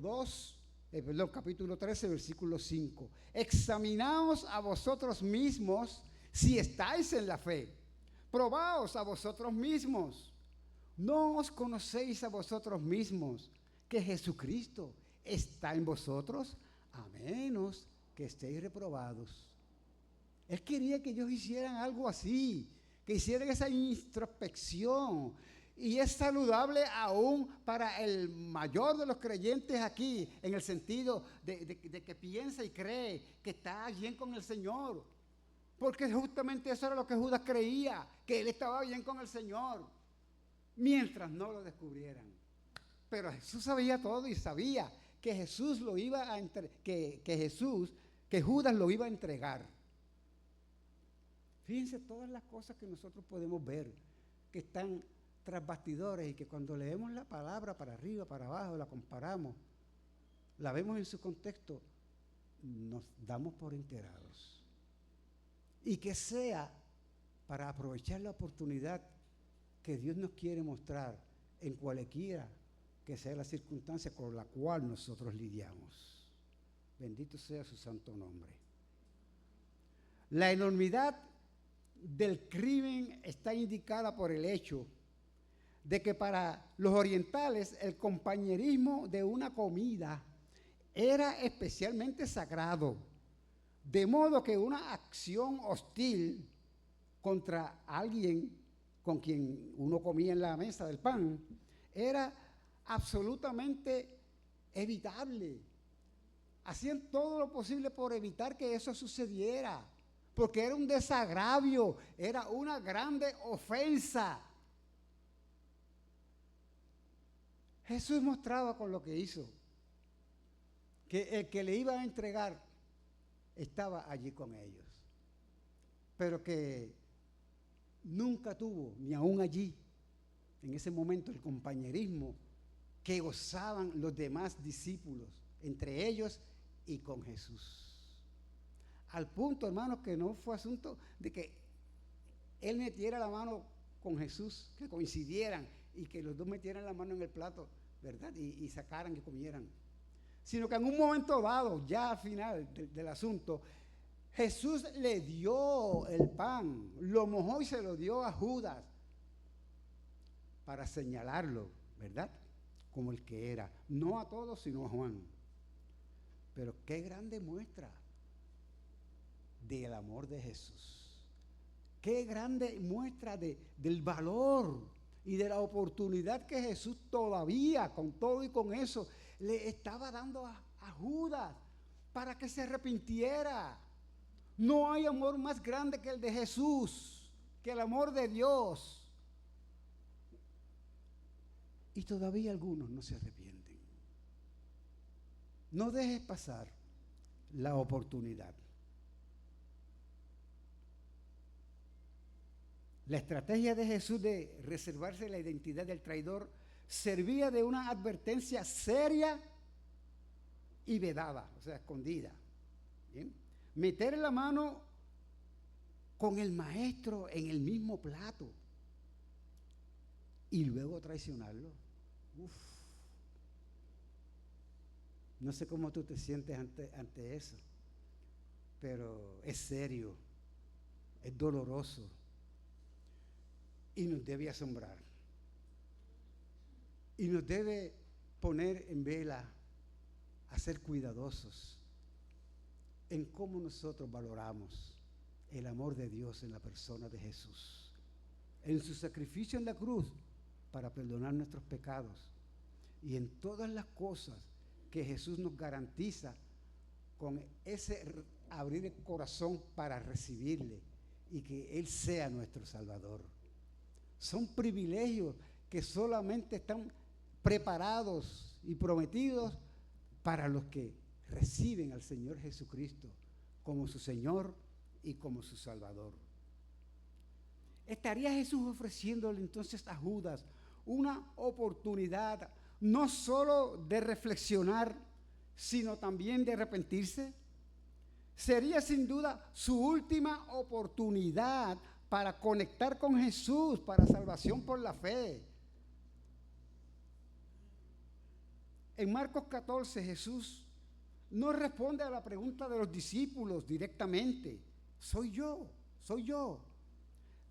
13, versículo 5. Examinaos a vosotros mismos si estáis en la fe. Probaos a vosotros mismos. ¿No os conocéis a vosotros mismos que Jesucristo está en vosotros? A menos que estéis reprobados. Él quería que ellos hicieran algo así, que hicieran esa introspección. Y es saludable aún para el mayor de los creyentes aquí, en el sentido de que piensa y cree que está bien con el Señor. Porque justamente eso era lo que Judas creía, que él estaba bien con el Señor, mientras no lo descubrieran. Pero Jesús sabía todo y sabía que Jesús lo iba a que Judas lo iba a entregar. Fíjense todas las cosas que nosotros podemos ver, que están tras bastidores, y que cuando leemos la palabra para arriba, para abajo, la comparamos, la vemos en su contexto, nos damos por enterados. Y que sea para aprovechar la oportunidad que Dios nos quiere mostrar en cualquiera que sea la circunstancia con la cual nosotros lidiamos. Bendito sea su santo nombre. La enormidad del crimen está indicada por el hecho de que para los orientales el compañerismo de una comida era especialmente sagrado, de modo que una acción hostil contra alguien con quien uno comía en la mesa del pan era absolutamente evitable. Hacían todo lo posible por evitar que eso sucediera, porque era un desagravio, era una grande ofensa. Jesús mostraba con lo que hizo que el que le iba a entregar estaba allí con ellos, pero que nunca tuvo, ni aún allí, en ese momento, el compañerismo que gozaban los demás discípulos, entre ellos y con Jesús. Al punto, hermanos, que no fue asunto de que él metiera la mano con Jesús, que coincidieran y que los dos metieran la mano en el plato, ¿verdad? Y sacaran y comieran. Sino que en un momento dado, ya al final del asunto, Jesús le dio el pan, lo mojó y se lo dio a Judas para señalarlo, ¿verdad? Como el que era, no a todos, sino a Juan. Pero qué grande muestra del amor de Jesús. Qué grande muestra del valor y de la oportunidad que Jesús todavía, con todo y con eso, le estaba dando a Judas para que se arrepintiera. No hay amor más grande que el de Jesús, que el amor de Dios. Y todavía algunos no se arrepienten. No dejes pasar la oportunidad. La estrategia de Jesús de reservarse la identidad del traidor servía de una advertencia seria y vedada, o sea, escondida. ¿Bien? Meter la mano con el maestro en el mismo plato y luego traicionarlo. Uf. No sé cómo tú te sientes ante eso, pero es serio, es doloroso y nos debe asombrar. Y nos debe poner en vela a ser cuidadosos en cómo nosotros valoramos el amor de Dios en la persona de Jesús, en su sacrificio en la cruz para perdonar nuestros pecados y en todas las cosas que Jesús nos garantiza con ese abrir el corazón para recibirle y que Él sea nuestro Salvador. Son privilegios que solamente están preparados y prometidos para los que reciben al Señor Jesucristo como su Señor y como su Salvador. ¿Estaría Jesús ofreciéndole entonces a Judas una oportunidad no solo de reflexionar, sino también de arrepentirse? Sería sin duda su última oportunidad para conectar con Jesús, para salvación por la fe. En Marcos 14, Jesús no responde a la pregunta de los discípulos directamente. Soy yo.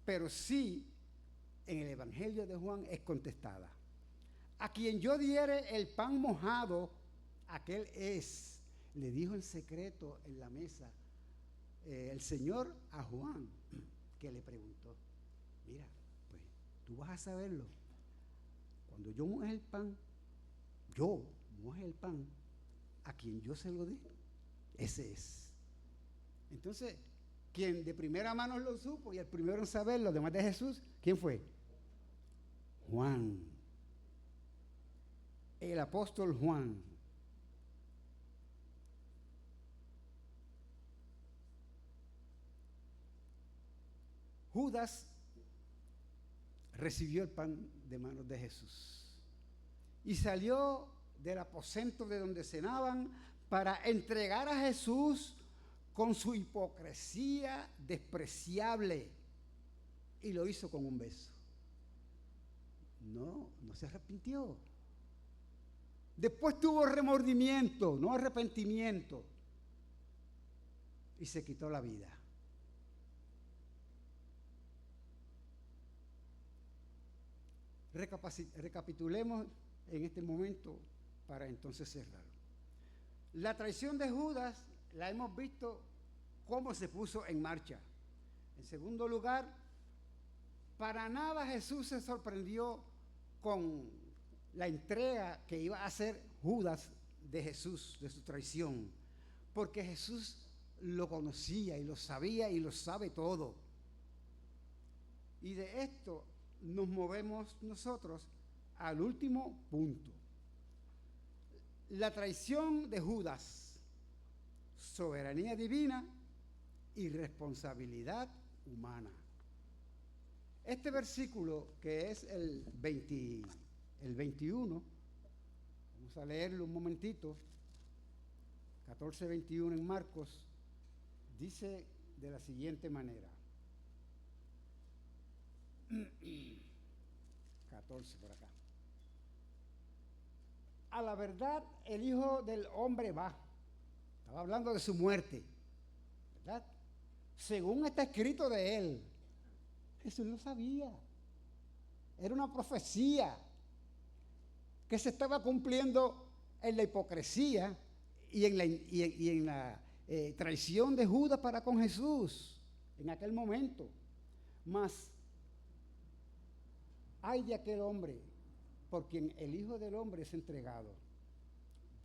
Pero sí, en el Evangelio de Juan es contestada. A quien yo diere el pan mojado, aquel es, le dijo en secreto en la mesa el Señor a Juan, que le preguntó, mira, pues tú vas a saberlo. Cuando yo moje el pan, a quien yo se lo dé, ese es. Entonces, quien de primera mano lo supo y el primero en saberlo, además de Jesús, ¿quién fue? Juan. El apóstol Juan. Judas recibió el pan de manos de Jesús y salió del aposento de donde cenaban para entregar a Jesús con su hipocresía despreciable, y lo hizo con un beso. No se arrepintió. Después tuvo remordimiento, no arrepentimiento, y se quitó la vida. Recapitulemos en este momento para entonces cerrar. La traición de Judas la hemos visto cómo se puso en marcha. En segundo lugar, para nada Jesús se sorprendió con la entrega que iba a hacer Judas de Jesús, de su traición, porque Jesús lo conocía y lo sabía y lo sabe todo. Y de esto nos movemos nosotros al último punto. La traición de Judas, soberanía divina y responsabilidad humana. Este versículo, que es el 21, vamos a leerlo un momentito, 14:21 en Marcos, dice de la siguiente manera. 14 por acá. A la verdad, el Hijo del Hombre va. Estaba hablando de su muerte, ¿verdad? Según está escrito de él. Jesús lo sabía. Era una profecía que se estaba cumpliendo en la hipocresía y en la traición de Judas para con Jesús en aquel momento. Mas ay de aquel hombre por quien el Hijo del Hombre es entregado.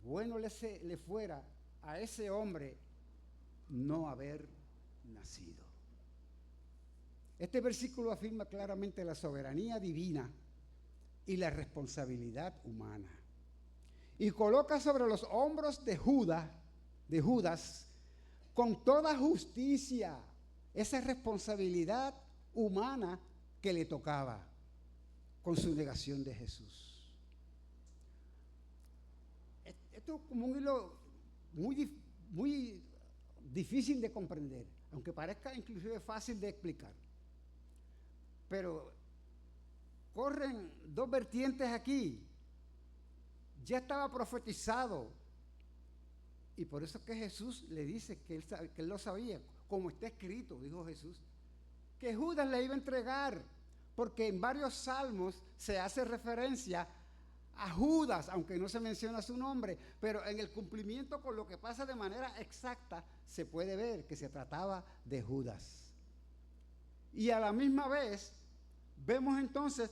Bueno le fuera a ese hombre no haber nacido. Este versículo afirma claramente la soberanía divina y la responsabilidad humana, y coloca sobre los hombros de Judas, con toda justicia, esa responsabilidad humana que le tocaba con su negación de Jesús. Esto es como un hilo muy difícil de comprender, aunque parezca inclusive fácil de explicar. Pero corren dos vertientes aquí. Ya estaba profetizado, y por eso es que Jesús le dice que él lo sabía, como está escrito, dijo Jesús, que Judas le iba a entregar, porque en varios salmos se hace referencia a Judas, aunque no se menciona su nombre, pero en el cumplimiento con lo que pasa de manera exacta se puede ver que se trataba de Judas. Y a la misma vez vemos entonces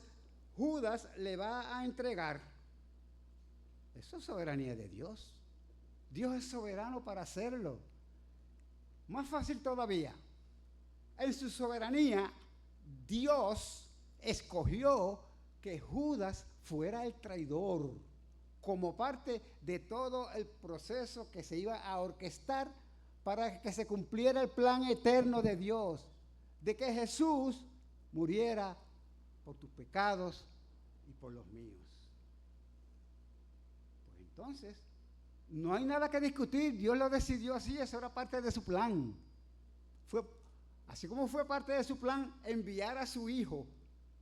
Judas le va a entregar. Eso es soberanía de Dios. Dios es soberano para hacerlo. Más fácil todavía, en su soberanía Dios escogió que Judas fuera el traidor, como parte de todo el proceso que se iba a orquestar para que se cumpliera el plan eterno de Dios, de que Jesús muriera por tus pecados y por los míos. Pues entonces, no hay nada que discutir, Dios lo decidió así, eso era parte de su plan. Así como fue parte de su plan enviar a su Hijo,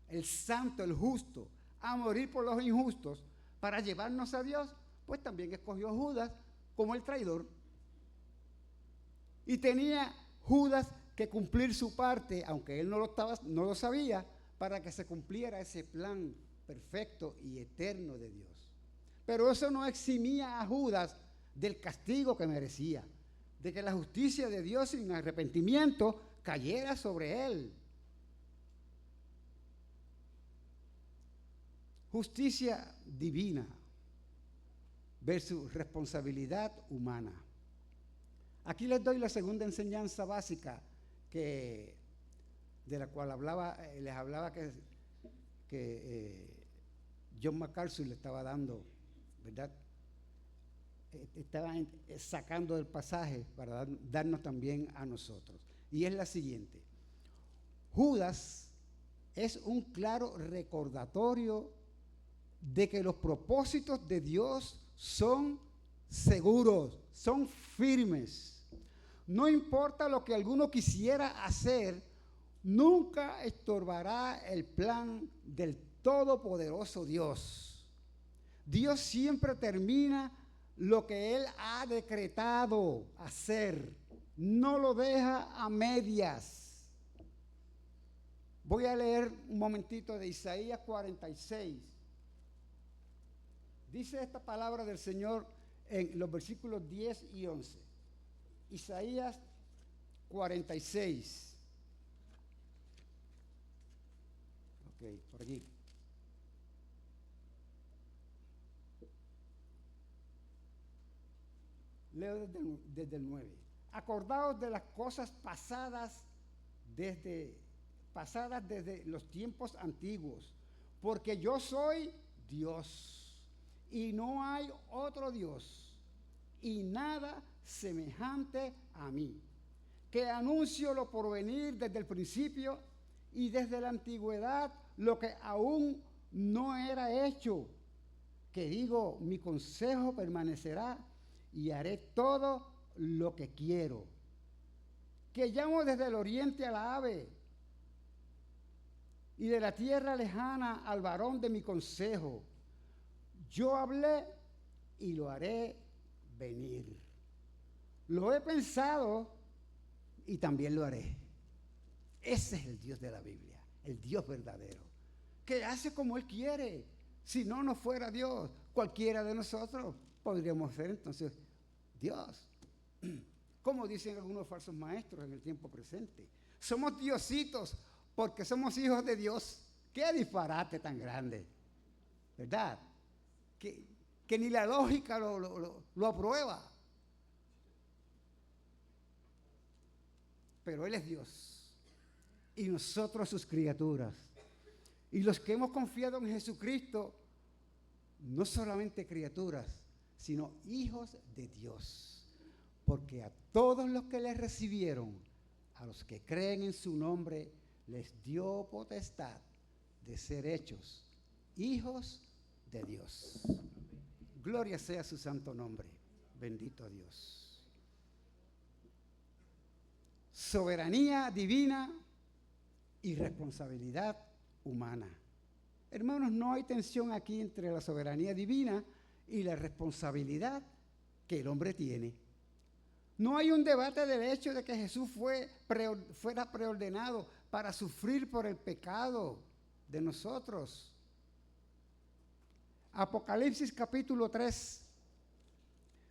el santo, el justo, a morir por los injustos para llevarnos a Dios, pues también escogió a Judas como el traidor. Y tenía Judas que cumplir su parte, aunque él no lo sabía, para que se cumpliera ese plan perfecto y eterno de Dios. Pero eso no eximía a Judas del castigo que merecía, de que la justicia de Dios sin arrepentimiento cayera sobre él. Justicia divina versus responsabilidad humana. Aquí les doy la segunda enseñanza básica de la cual les hablaba que John MacArthur le estaba dando, ¿verdad? Estaba sacando del pasaje para darnos también a nosotros. Y es la siguiente. Judas es un claro recordatorio de que los propósitos de Dios son seguros, son firmes. No importa lo que alguno quisiera hacer, nunca estorbará el plan del todopoderoso Dios. Dios siempre termina lo que Él ha decretado hacer, no lo deja a medias. Voy a leer un momentito de Isaías 46. Dice esta palabra del Señor en los versículos 10 y 11. Isaías 46. Ok, por allí. Leo desde el 9. Acordaos de las cosas pasadas desde los tiempos antiguos, porque yo soy Dios y no hay otro Dios y nada semejante a mí, que anuncio lo porvenir desde el principio y desde la antigüedad lo que aún no era hecho, que digo, mi consejo permanecerá y haré todo lo que quiero, que llamo desde el oriente al ave y de la tierra lejana al varón de mi consejo. Yo hablé y lo haré venir. Lo he pensado y también lo haré. Ese es el Dios de la Biblia, el Dios verdadero, que hace como Él quiere. Si no fuera Dios, cualquiera de nosotros podríamos ser entonces Dios. Como dicen algunos falsos maestros en el tiempo presente, somos diositos porque somos hijos de Dios. Qué disparate tan grande, ¿verdad? Que ni la lógica lo aprueba. Pero Él es Dios y nosotros sus criaturas. Y los que hemos confiado en Jesucristo, no solamente criaturas, sino hijos de Dios. Porque a todos los que le recibieron, a los que creen en su nombre, les dio potestad de ser hechos hijos de Dios. Gloria sea su santo nombre. Bendito Dios. Soberanía divina y responsabilidad humana. Hermanos, no hay tensión aquí entre la soberanía divina y la responsabilidad que el hombre tiene. No hay un debate del hecho de que Jesús fuera preordenado para sufrir por el pecado de nosotros. Apocalipsis capítulo 3,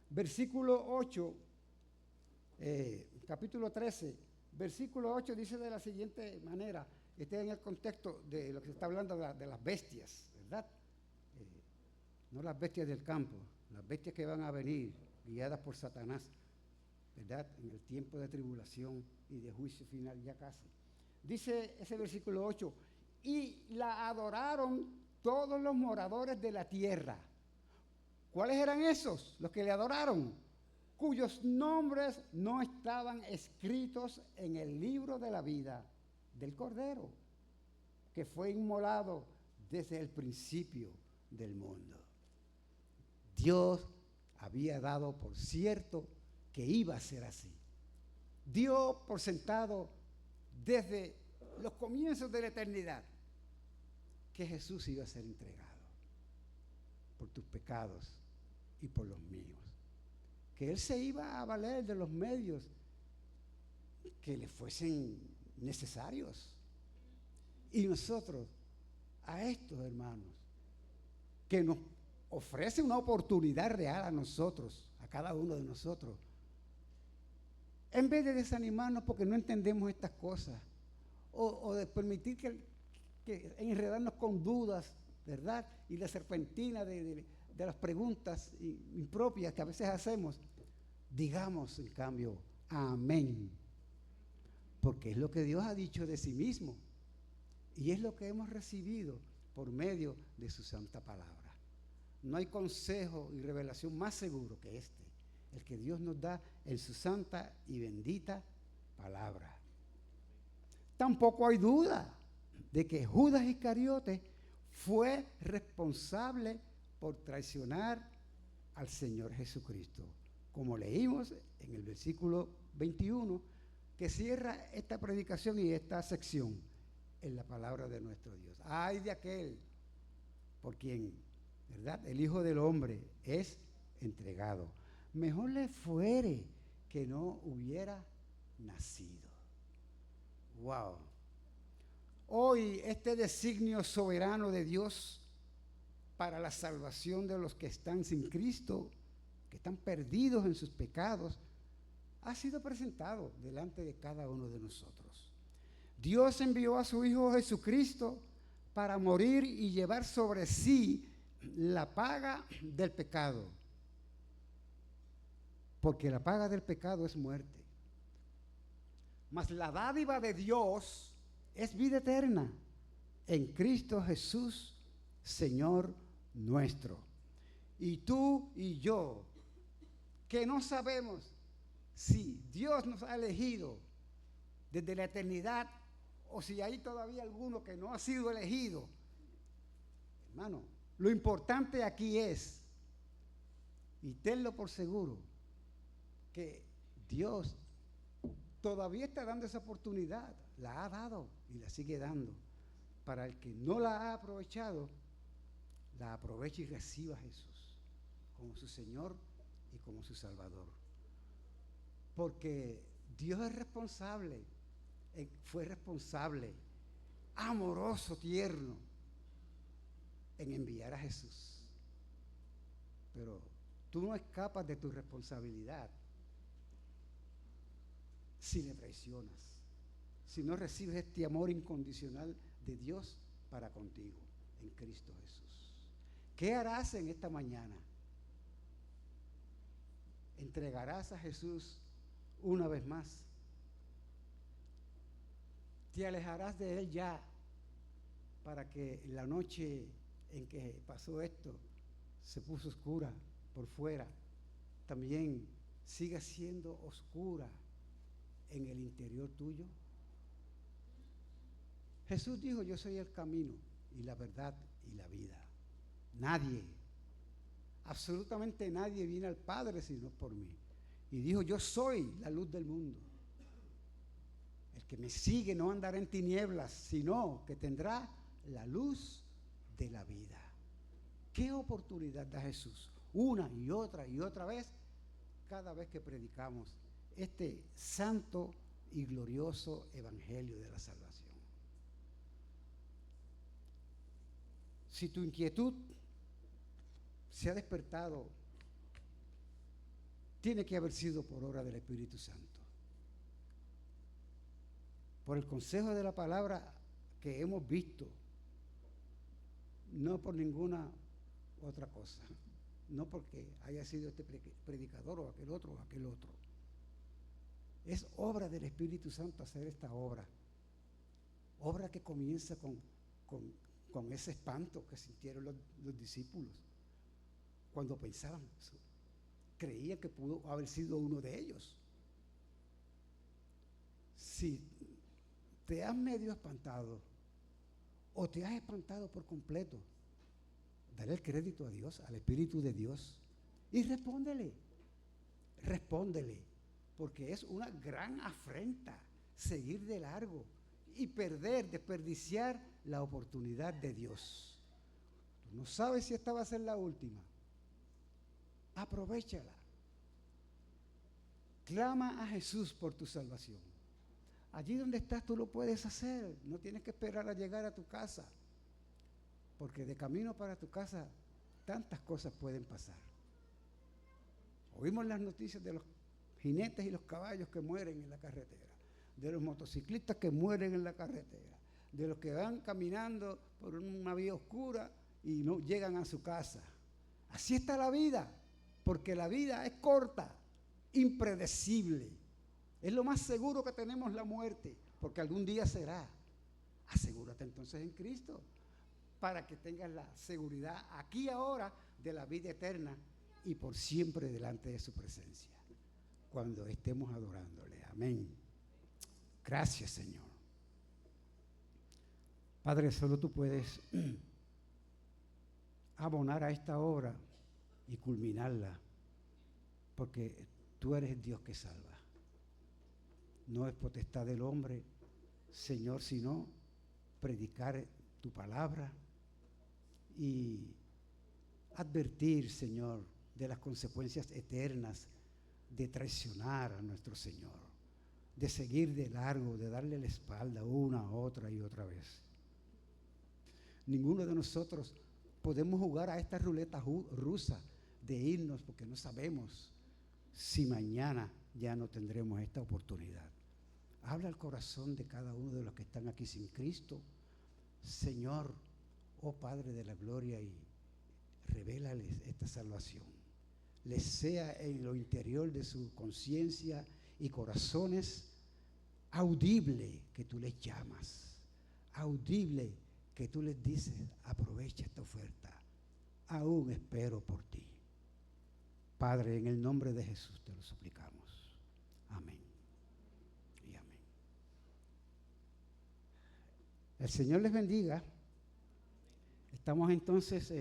versículo 8, capítulo 13, versículo 8 dice de la siguiente manera, este es en el contexto de lo que se está hablando de las bestias, ¿verdad? No las bestias del campo, las bestias que van a venir guiadas por Satanás, ¿verdad? En el tiempo de tribulación y de juicio final ya casi. Dice ese versículo 8, y la adoraron todos los moradores de la tierra. ¿Cuáles eran esos? Los que le adoraron, cuyos nombres no estaban escritos en el libro de la vida del Cordero, que fue inmolado desde el principio del mundo. Dios había dado por cierto que iba a ser así. Dio por sentado desde los comienzos de la eternidad que Jesús iba a ser entregado por tus pecados y por los míos. Que Él se iba a valer de los medios que le fuesen necesarios. Y nosotros, a estos hermanos, que nos ofrece una oportunidad real a nosotros, a cada uno de nosotros, en vez de desanimarnos porque no entendemos estas cosas, o de permitir que enredarnos con dudas, ¿verdad? Y la serpentina de las preguntas impropias que a veces hacemos, digamos en cambio, amén. Porque es lo que Dios ha dicho de sí mismo. Y es lo que hemos recibido por medio de su santa palabra. No hay consejo y revelación más seguro que este, el que Dios nos da en su santa y bendita palabra. Tampoco hay duda de que Judas Iscariote fue responsable por traicionar al Señor Jesucristo, como leímos en el versículo 21, que cierra esta predicación y esta sección en la palabra de nuestro Dios. Ay de aquel por quien, ¿verdad?, el Hijo del Hombre es entregado. Mejor le fuere que no hubiera nacido. Wow. Hoy este designio soberano de Dios para la salvación de los que están sin Cristo, que están perdidos en sus pecados, ha sido presentado delante de cada uno de nosotros. Dios envió a su Hijo Jesucristo para morir y llevar sobre sí la paga del pecado. Porque la paga del pecado es muerte. Mas la dádiva de Dios es vida eterna en Cristo Jesús, Señor nuestro. Y tú y yo, que no sabemos si Dios nos ha elegido desde la eternidad o si hay todavía alguno que no ha sido elegido. Hermano, lo importante aquí es, y tenlo por seguro, que Dios todavía está dando esa oportunidad, la ha dado y la sigue dando. Para el que no la ha aprovechado, la aproveche y reciba a Jesús como su Señor y como su Salvador. Porque Dios es responsable, fue responsable, amoroso, tierno, en enviar a Jesús. Pero tú no escapas de tu responsabilidad si le traicionas, si no recibes este amor incondicional de Dios para contigo en Cristo Jesús. ¿Qué harás en esta mañana? ¿Entregarás a Jesús una vez más? ¿Te alejarás de Él ya para que la noche en que pasó esto se puso oscura por fuera, también siga siendo oscura en el interior tuyo? Jesús dijo: yo soy el camino y la verdad y la vida. Nadie, absolutamente nadie viene al Padre sino por mí. Y dijo: yo soy la luz del mundo. El que me sigue no andará en tinieblas, sino que tendrá la luz de la vida. ¿Qué oportunidad da Jesús? Una y otra vez, cada vez que predicamos este santo y glorioso evangelio de la salvación. Si tu inquietud se ha despertado, tiene que haber sido por obra del Espíritu Santo, por el consejo de la palabra que hemos visto, no por ninguna otra cosa, no porque haya sido este predicador o aquel otro. Es obra del Espíritu Santo hacer esta obra que comienza con ese espanto que sintieron los discípulos cuando pensaban, creían que pudo haber sido uno de ellos. Si te has medio espantado o te has espantado por completo, dale el crédito a Dios, al Espíritu de Dios, y respóndele, porque es una gran afrenta seguir de largo y desperdiciar la oportunidad de Dios. Tú no sabes si esta va a ser la última. Aprovéchala. Clama a Jesús por tu salvación. Allí donde estás tú lo puedes hacer. No tienes que esperar a llegar a tu casa. Porque de camino para tu casa tantas cosas pueden pasar. Oímos las noticias de los jinetes y los caballos que mueren en la carretera, de los motociclistas que mueren en la carretera, de los que van caminando por una vía oscura y no llegan a su casa. Así está la vida, porque la vida es corta, impredecible. Es lo más seguro que tenemos, la muerte, porque algún día será. Asegúrate entonces en Cristo, para que tengas la seguridad aquí y ahora de la vida eterna y por siempre delante de su presencia, cuando estemos adorándole. Amén. Gracias, Señor. Padre, solo tú puedes abonar a esta obra y culminarla, porque tú eres el Dios que salva. No es potestad del hombre, Señor, sino predicar tu palabra y advertir, Señor, de las consecuencias eternas de traicionar a nuestro Señor, de seguir de largo, de darle la espalda una, otra y otra vez. Ninguno de nosotros podemos jugar a esta ruleta rusa de irnos, porque no sabemos si mañana ya no tendremos esta oportunidad. Habla al corazón de cada uno de los que están aquí sin Cristo, Señor, oh Padre de la gloria, y revélales esta salvación. Les sea en lo interior de su conciencia y corazones audible que tú les llamas, audible que tú les dices: aprovecha esta oferta, aún espero por ti. Padre, en el nombre de Jesús te lo suplicamos. Amén y amén. El Señor les bendiga. Estamos entonces en